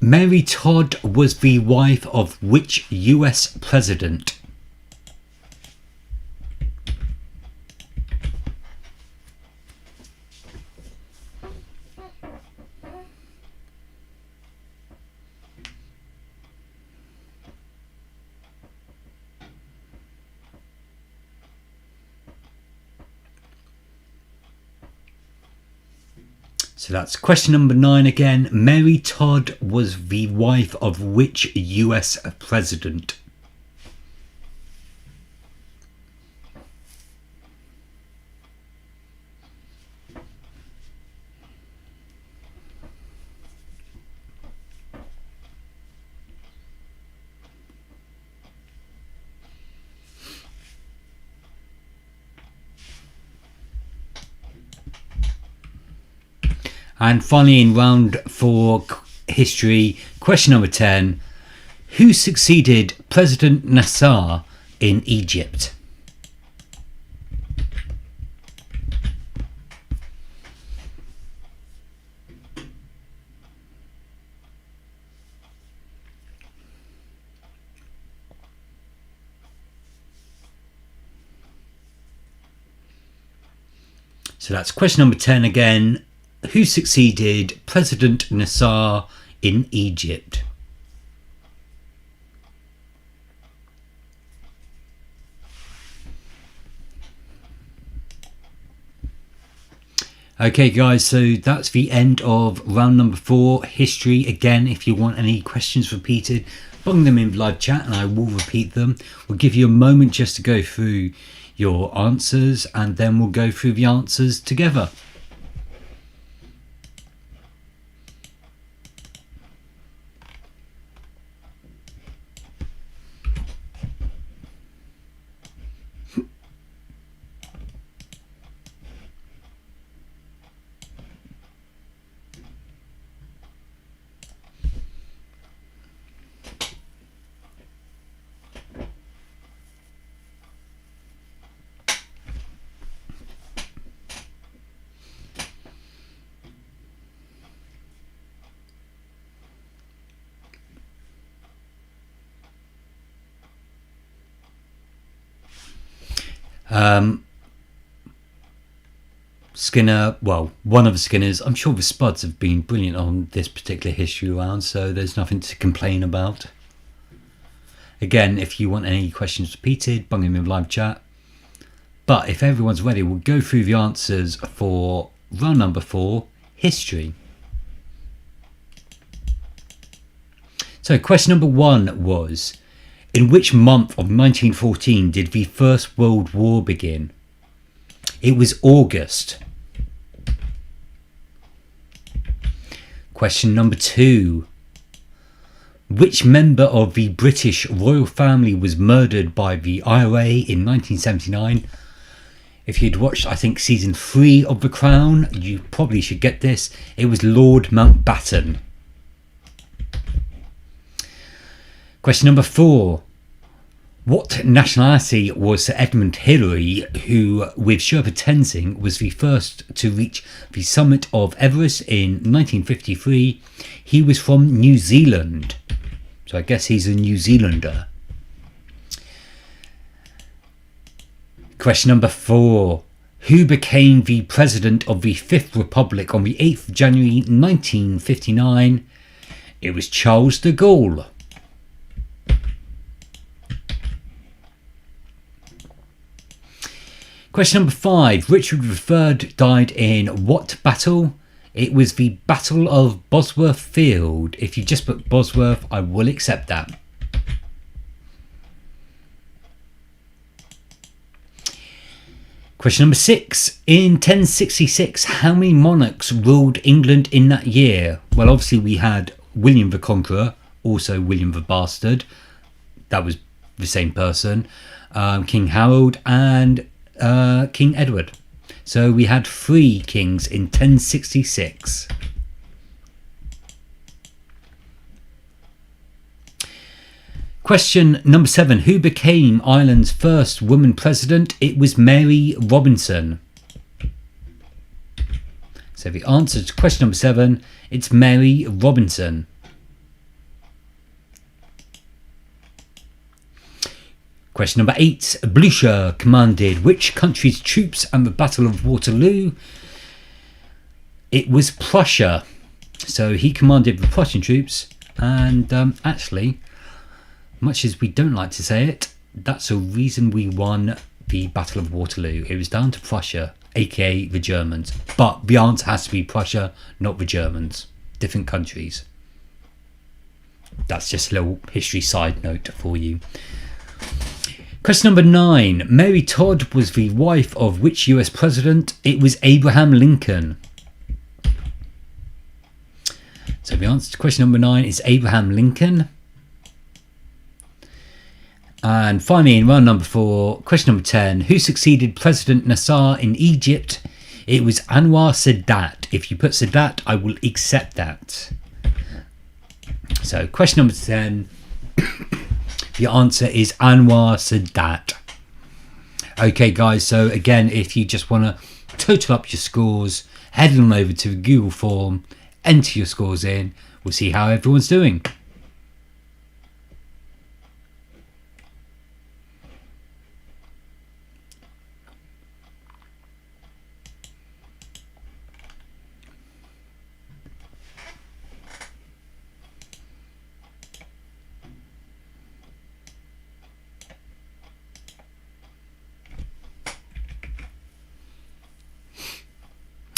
Mary Todd was the wife of which US president? So that's question number 9 again. Mary Todd was the wife of which US president? And finally, in round 4 history, question number 10. Who succeeded President Nasser in Egypt? So that's question number 10 again. Who succeeded President Nasser in Egypt? Okay guys, so that's the end of round number 4, history. Again, if you want any questions repeated, bung them in live chat and I will repeat them. We'll give you a moment just to go through your answers and then we'll go through the answers together. Skinner, well, one of the Skinners, I'm sure the Spuds have been brilliant on this particular history round, so there's nothing to complain about. Again, if you want any questions repeated, bung them in live chat. But if everyone's ready, we'll go through the answers for round number 4, history. So question number 1 was, in which month of 1914 did the First World War begin? It was August. Question number 2. Which member of the British royal family was murdered by the IRA in 1979? If you'd watched, I think, season 3 of The Crown, you probably should get this. It was Lord Mountbatten. Question number 4. What nationality was Sir Edmund Hillary, who, with Sherpa Tenzing, was the first to reach the summit of Everest in 1953? He was from New Zealand. So I guess he's a New Zealander. Question number 4. Who became the president of the Fifth Republic on the 8th of January 1959? It was Charles de Gaulle. Question number 5. Richard III died in what battle? It was the Battle of Bosworth Field. If you just put Bosworth, I will accept that. Question number 6. In 1066, how many monarchs ruled England in that year? Well, obviously we had William the Conqueror, also William the Bastard. That was the same person. King Harold and King Edward. So we had 3 kings in 1066. Question number 7. Who became Ireland's first woman president? It was Mary Robinson. So the answer to question number 7, it's Mary Robinson. Question number 8, Blücher commanded which country's troops at the Battle of Waterloo? It was Prussia. So he commanded the Prussian troops, and actually, much as we don't like to say it, that's a reason we won the Battle of Waterloo. It was down to Prussia, aka the Germans. But the answer has to be Prussia, not the Germans. Different countries. That's just a little history side note for you. Question number 9. Mary Todd was the wife of which US president? It was Abraham Lincoln. So the answer to question number 9 is Abraham Lincoln. And finally, in round number 4, question number 10. Who succeeded President Nasser in Egypt? It was Anwar Sadat. If you put Sadat, I will accept that. So question number 10. The answer is Anwar Sadat. Okay, guys, so again, if you just want to total up your scores, head on over to the Google form, enter your scores in. We'll see how everyone's doing.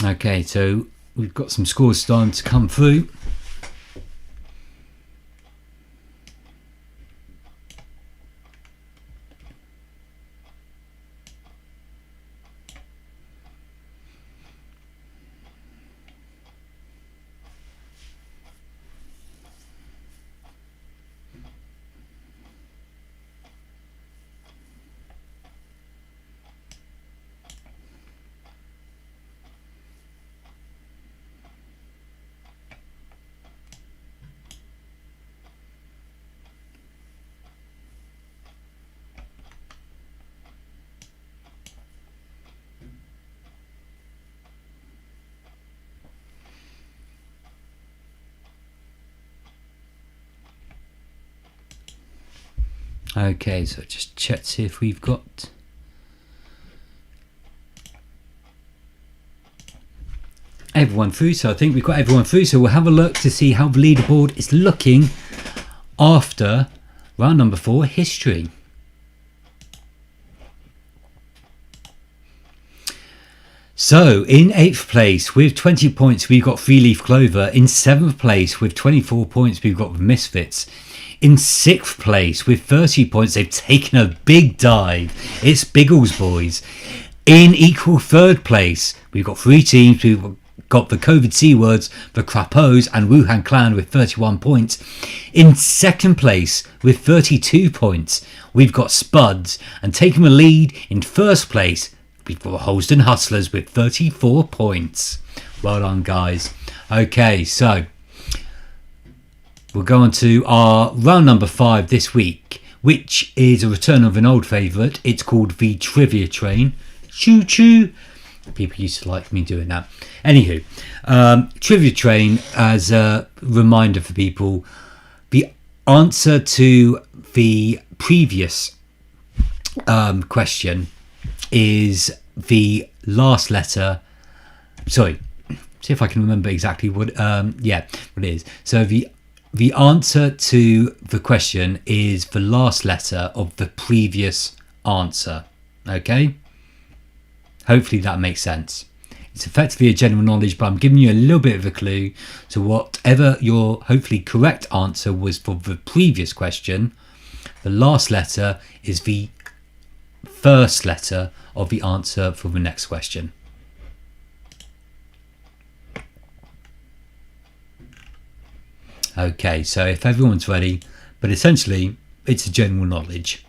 Okay, so we've got some scores starting to come through. Okay, so just check to see if we've got everyone through. So I think we've got everyone through. So we'll have a look to see how the leaderboard is looking after round number 4, history. So in 8th place with 20 points, we've got Three Leaf Clover. In 7th place with 24 points, we've got the Misfits. In 6th place with 30 points, they've taken a big dive. It's Biggles Boys. In equal 3rd place, we've got 3 teams. We've got the COVID C words, the Crapos and Wuhan Clan with 31 points. In 2nd place with 32 points, we've got Spuds. And taking the lead in 1st place, we've got Holston Hustlers with 34 points. Well done, guys. Okay, so we'll go on to our round number 5 this week, which is a return of an old favourite. It's called the Trivia Train. Choo choo. People used to like me doing that. Anywho, Trivia Train, as a reminder for people, the answer to the previous question is the last letter. Sorry, see if I can remember exactly what it is. So the answer to the question is the last letter of the previous answer. Okay? Hopefully that makes sense. It's effectively a general knowledge, but I'm giving you a little bit of a clue. So whatever your hopefully correct answer was for the previous question, the last letter is the first letter of the answer for the next question. Okay, so if everyone's ready, but essentially it's a general knowledge.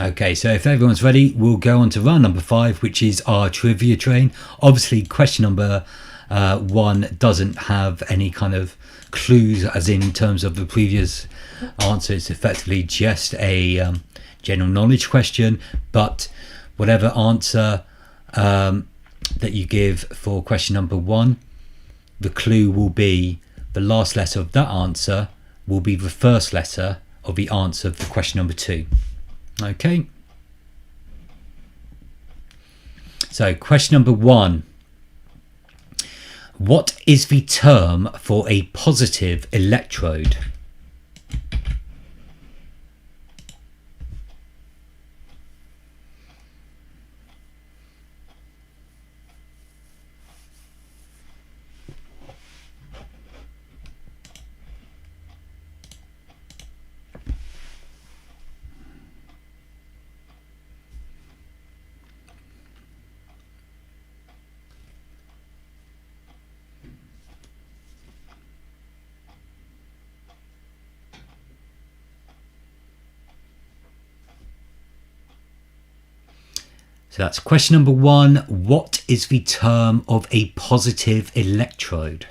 Okay, so if everyone's ready, we'll go on to round number 5, which is our trivia train. Obviously, question number 1 doesn't have any kind of clues, as in terms of the previous answer. It's effectively just a general knowledge question, but whatever answer that you give for question number 1, the clue will be the last letter of that answer will be the first letter of the answer for question number 2. Okay. So question number 1. What is the term for a positive electrode? So that's question number 1. What is the term of a positive electrode?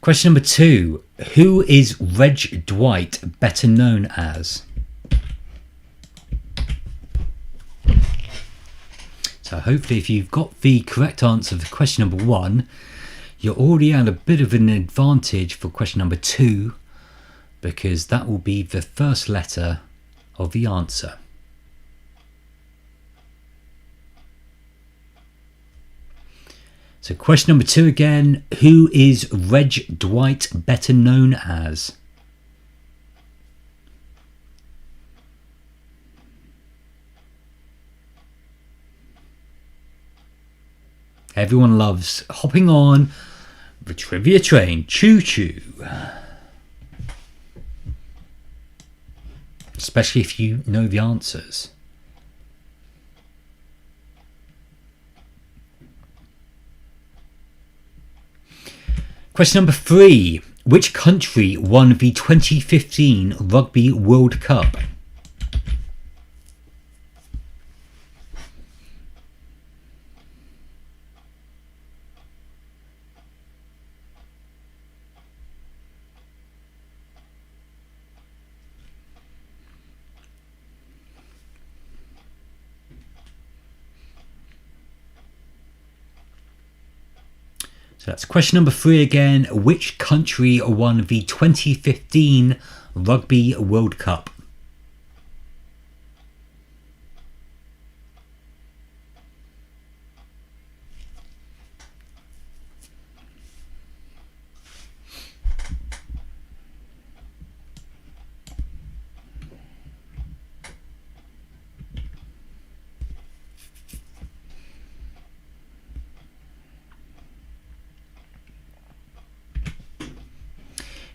Question number 2. Who is Reg Dwight better known as? So hopefully if you've got the correct answer for question number 1, you're already at a bit of an advantage for question number 2, because that will be the first letter of the answer. So question number 2 again, who is Reg Dwight better known as? Everyone loves hopping on the trivia train. Choo choo. Especially if you know the answers. Question number 3. Which country won the 2015 Rugby World Cup? So that's question number 3 again. Which country won the 2015 Rugby World Cup?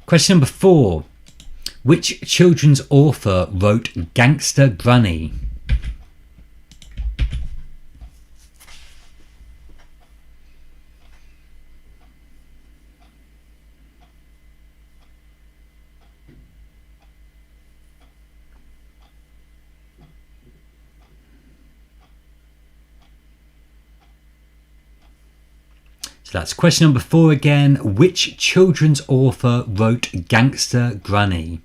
Question number 4. Which children's author wrote Gangster Granny? So that's question number 4 again. Which children's author wrote Gangster Granny?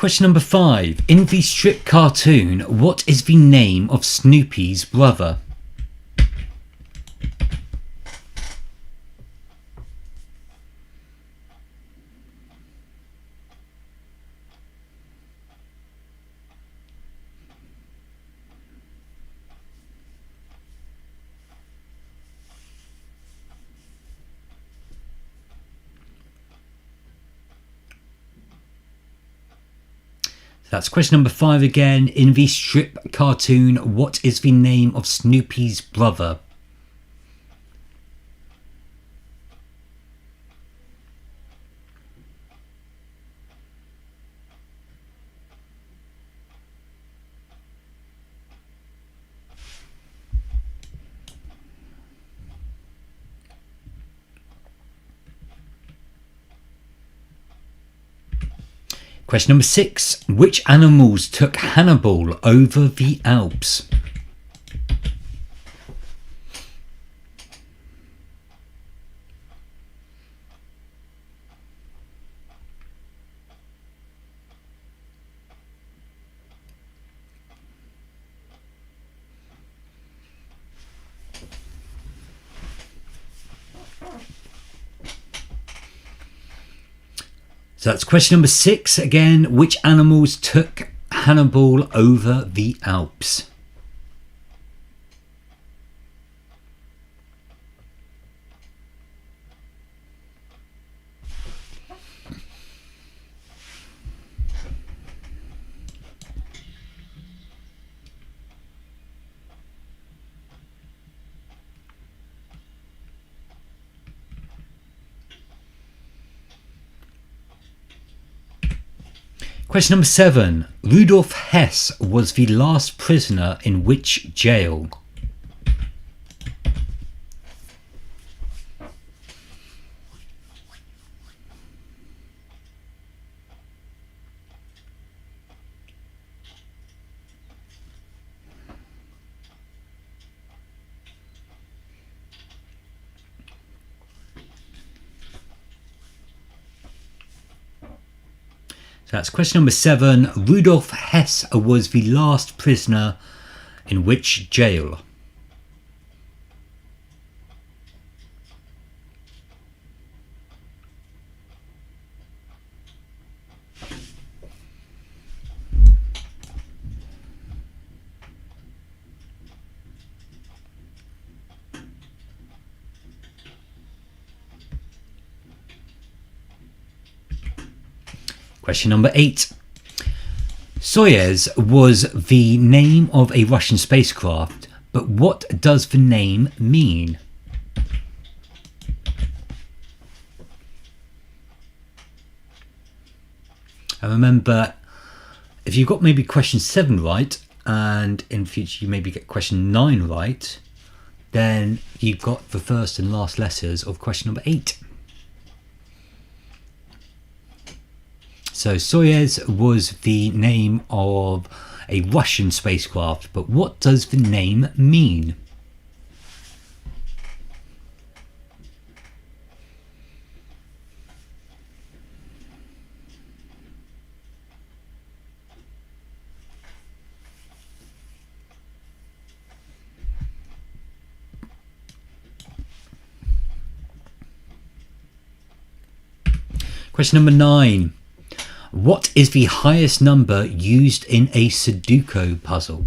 Question number 5. In the strip cartoon, what is the name of Snoopy's brother? That's question number 5 again. In the strip cartoon, what is the name of Snoopy's brother? Question number 6. Which animals took Hannibal over the Alps? So that's question number 6 again. Which animals took Hannibal over the Alps? Question number 7. Rudolf Hess was the last prisoner in which jail? So that's question number 7. Rudolf Hess was the last prisoner in which jail? Question number 8. Soyuz was the name of a Russian spacecraft, but what does the name mean? And remember, if you got maybe question 7 right, and in future you maybe get question 9 right, then you've got the first and last letters of question number 8. So Soyuz was the name of a Russian spacecraft, but what does the name mean? Question number 9. What is the highest number used in a Sudoku puzzle?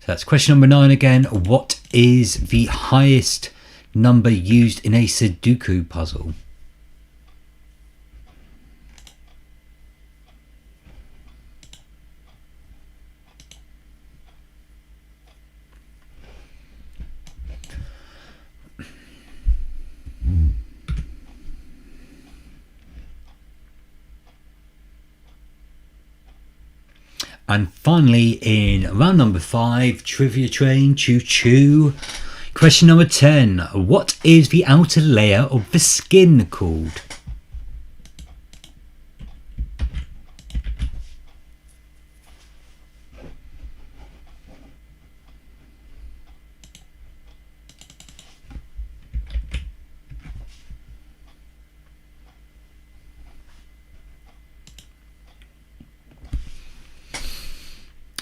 That's question number 9 again. What is the highest number used in a Sudoku puzzle? And finally, in round number 5, Trivia Train Choo Choo. Question number 10. What is the outer layer of the skin called?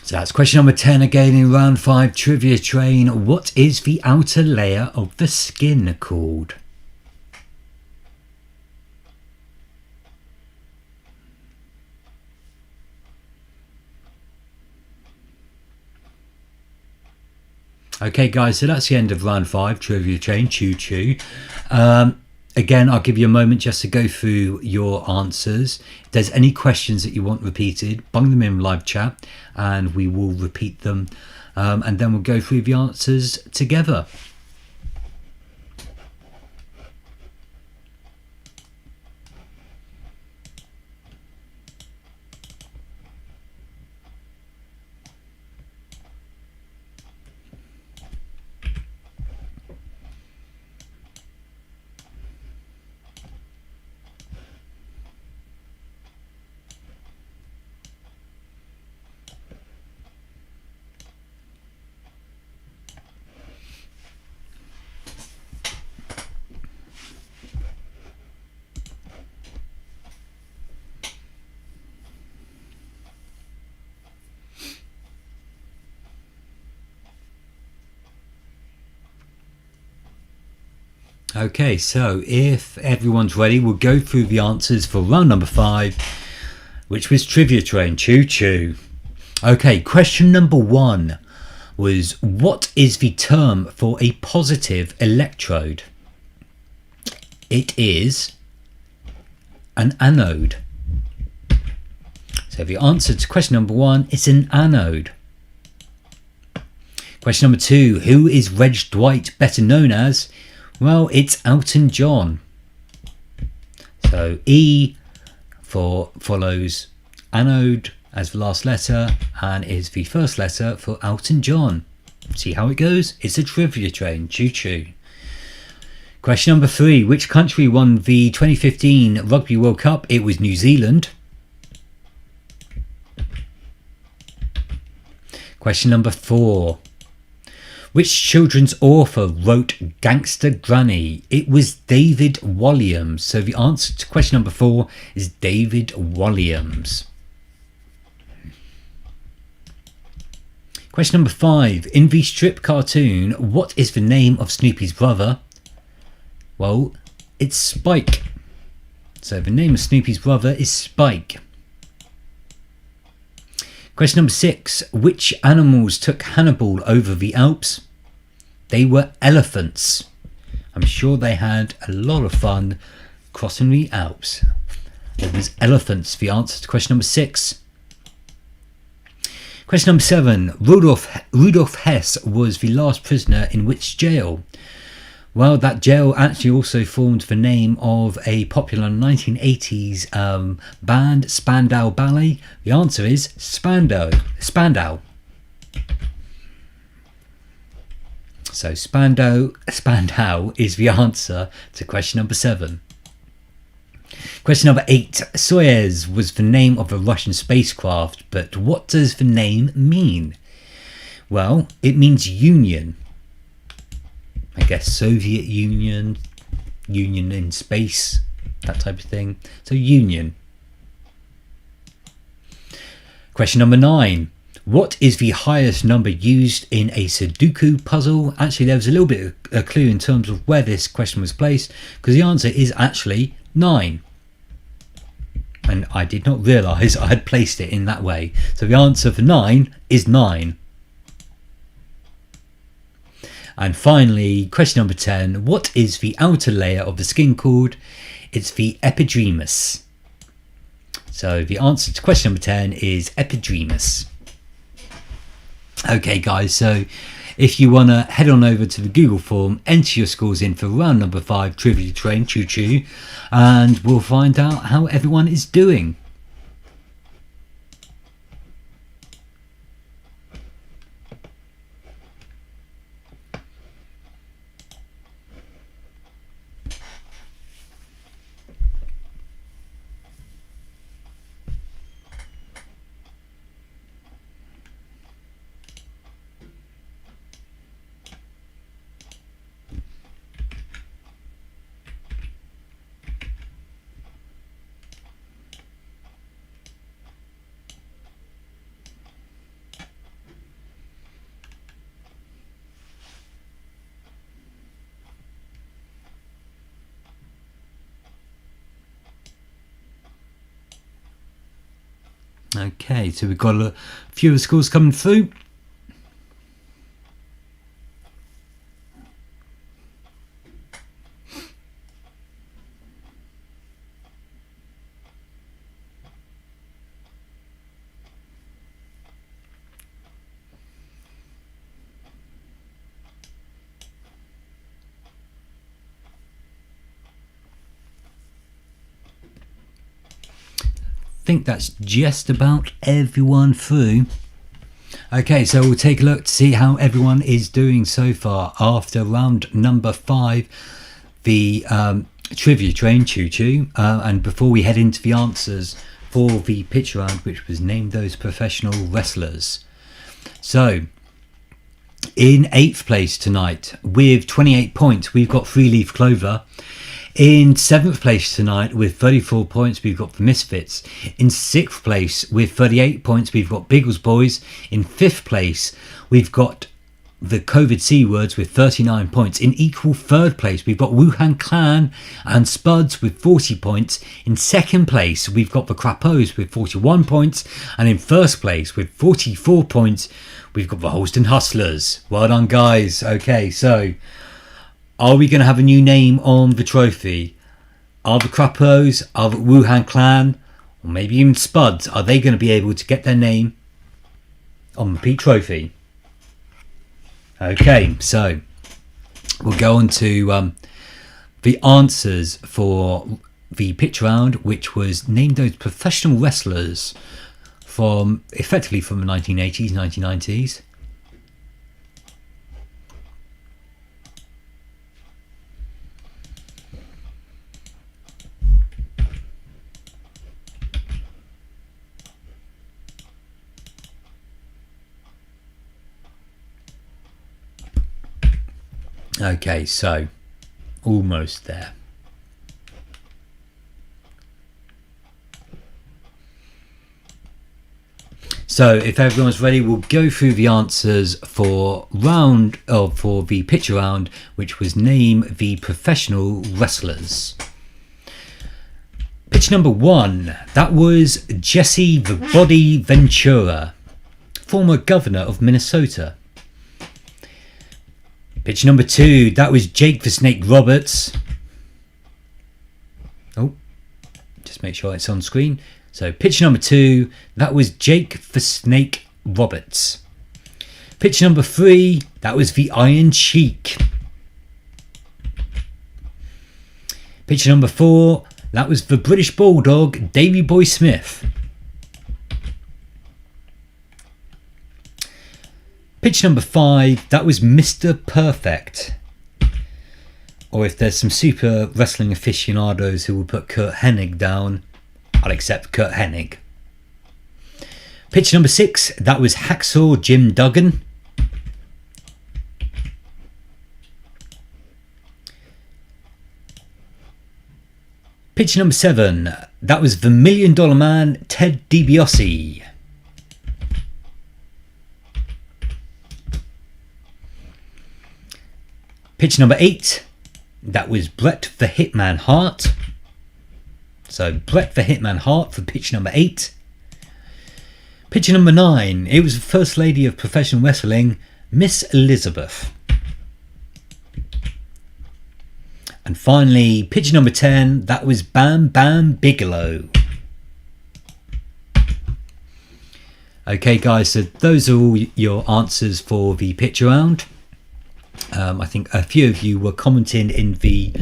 So that's question number 10 again in round 5 Trivia Train. What is the outer layer of the skin called? Okay guys, so that's the end of round 5 Trivia Train Choo Choo. Again, I'll give you a moment just to go through your answers. If there's any questions that you want repeated, bung them in live chat and we will repeat them. And then we'll go through the answers together. Okay, so if everyone's ready, we'll go through the answers for round number 5, which was Trivia Train Choo Choo. Okay, question number 1 was, what is the term for a positive electrode? It is an anode. So the answer to question number 1 is an anode. Question number 2, who is Reg Dwight better known as? Well, it's Elton John. So E follows anode as the last letter and is the first letter for Elton John. See how it goes? It's a Trivia Train Choo Choo. Question number 3, which country won the 2015 Rugby World Cup? It was New Zealand. Question number 4, which children's author wrote Gangster Granny? It was David Walliams. So the answer to question number 4 is David Walliams. Question number 5. In the strip cartoon, what is the name of Snoopy's brother? Well, it's Spike. So the name of Snoopy's brother is Spike. Question number 6. Which animals took Hannibal over the Alps? They were elephants. I'm sure they had a lot of fun crossing the Alps. It was elephants, the answer to question number 6. Question number 7. Rudolf Hess was the last prisoner in which jail? Well, that jail actually also formed the name of a popular 1980s band, Spandau Ballet. The answer is Spandau. So Spandau is the answer to question number 7. Question number 8. Soyuz was the name of a Russian spacecraft, but what does the name mean? Well, it means union. I guess Soviet Union, union in space, that type of thing. So union. Question number 9. What is the highest number used in a Sudoku puzzle? Actually, there was a little bit of a clue in terms of where this question was placed, because the answer is actually 9. And I did not realise I had placed it in that way. So the answer for 9 is 9. And finally, question number 10. What is the outer layer of the skin called? It's the epidermis. So the answer to question number 10 is epidermis. Okay guys, so if you want to head on over to the Google form, enter your scores in for round number 5 Trivia Train Choo Choo, and we'll find out how everyone is doing. Okay, so we've got a few of the scores coming through. Think that's just about everyone through. Okay, so we'll take a look to see how everyone is doing so far after round number 5, the trivia train choo choo, and before we head into the answers for the pitch round, which was named those professional wrestlers. So in 8th place tonight with 28 points, we've got Three Leaf Clover. In 7th place tonight with 34 points, we've got the Misfits. In 6th place with 38 points, we've got Biggles Boys. In 5th place, we've got the COVID C Words with 39 points. In equal 3rd place, we've got Wuhan Clan and Spuds with 40 points. In 2nd place, we've got the Crapos with 41 points. And in 1st place with 44 points, we've got the Holston Hustlers. Well done, guys. Okay, so are we going to have a new name on the trophy? Are the Crapos, are the Wuhan Clan, or maybe even Spuds, are they going to be able to get their name on the Pete Trophy? Okay, so we'll go on to the answers for the pitch round, which was named those professional wrestlers from effectively from the 1980s, 1990s. Okay, so almost there. So if everyone's ready, we'll go through the answers for the pitch round, which was name the professional wrestlers. Pitch number 1, that was Jesse the Body Ventura, former governor of Minnesota. Pitch number 2, that was Jake the Snake Roberts. Oh, just make sure it's on screen. So pitch number 2, that was Jake the Snake Roberts. Pitch number 3, that was the Iron Sheik. Pitch number 4, that was the British Bulldog, Davey Boy Smith. Pitch number 5, that was Mr. Perfect. Or if there's some super wrestling aficionados who will put Kurt Hennig down, I'll accept Kurt Hennig. Pitch number 6, that was Hacksaw Jim Duggan. Pitch number 7, that was the $1 Million Man, Ted DiBiase. Pitch number 8, that was Bret the Hitman Hart. So Bret the Hitman Hart for pitch number 8. Pitch number 9, it was the First Lady of Professional Wrestling, Miss Elizabeth. And finally, pitch number 10, that was Bam Bam Bigelow. Okay guys, so those are all your answers for the pitch round. I think a few of you were commenting in the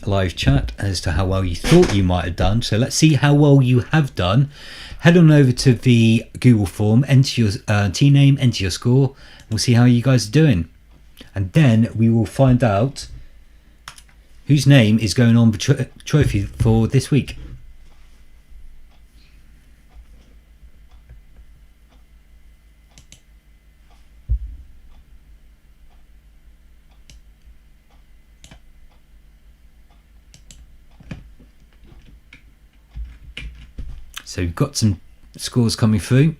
live chat as to how well you thought you might have done. So let's see how well you have done. Head on over to the Google form, enter your team name, enter your score. We'll see how you guys are doing. And then we will find out whose name is going on the trophy for this week. So we've got some scores coming through.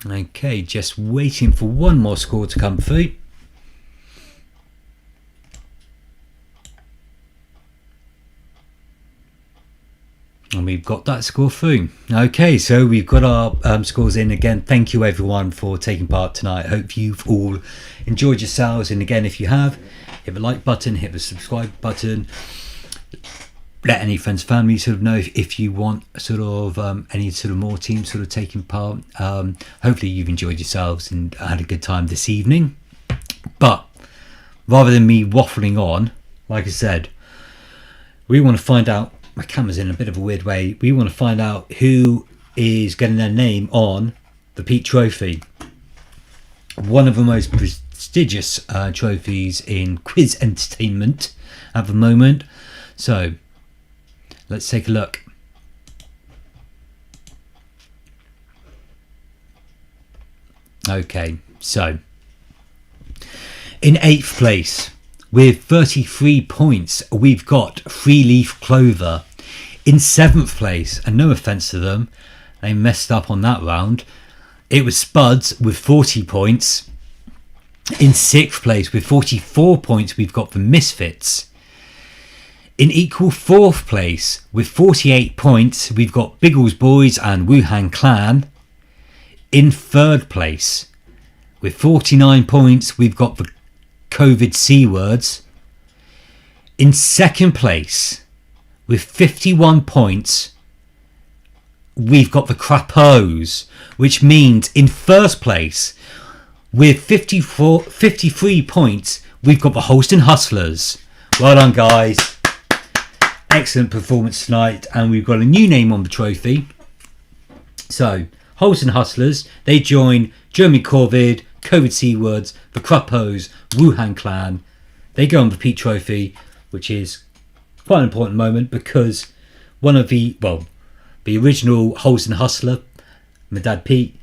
Okay, just waiting for one more score to come through. And we've got that score through. Okay, so we've got our scores in again. Thank you everyone for taking part tonight. Hope you've all enjoyed yourselves. And again, if you have, hit the like button, hit the subscribe button. Let any friends, family sort of know if you want sort of any sort of more teams sort of taking part. Hopefully you've enjoyed yourselves and had a good time this evening. But rather than me waffling on, like I said, we want to find out. My camera's in a bit of a weird way. We want to find out who is getting their name on the Pete Trophy. One of the most prestigious trophies in quiz entertainment at the moment. So, let's take a look. Okay, so in 8th place with 33 points, we've got Three Leaf Clover. In 7th place, and no offence to them, they messed up on that round. It was Spuds with 40 points. In 6th place with 44 points, we've got the Misfits. In equal 4th place with 48 points, we've got Biggles Boys and Wuhan Clan. In 3rd place with 49 points, we've got the COVID C Words. In 2nd place with 51 points, we've got the Crapos, which means in 1st place with 53 points, we've got the Holston Hustlers. Well done, guys. Excellent performance tonight, and we've got a new name on the trophy. So, Holston Hustlers, they join Jeremy Corvid, COVID C Words, the Crapos, Wuhan Clan. They go on the Pete Trophy, which is quite an important moment because one of the original Holston Hustler, my dad Pete,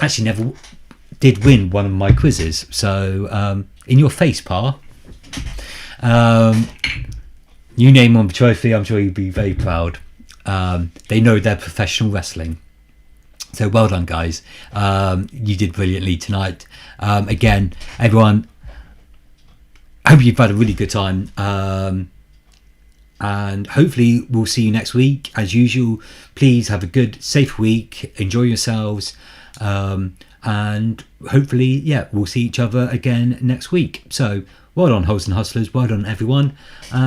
actually never did win one of my quizzes. So, in your face, Pa. New name on the trophy, I'm sure you'll be very proud. They know they're professional wrestling. So well done, guys. You did brilliantly tonight. Again, everyone, I hope you've had a really good time. And hopefully we'll see you next week. As usual, please have a good, safe week. Enjoy yourselves. And hopefully, we'll see each other again next week. So well done, Holston Hustlers. Well done, everyone. And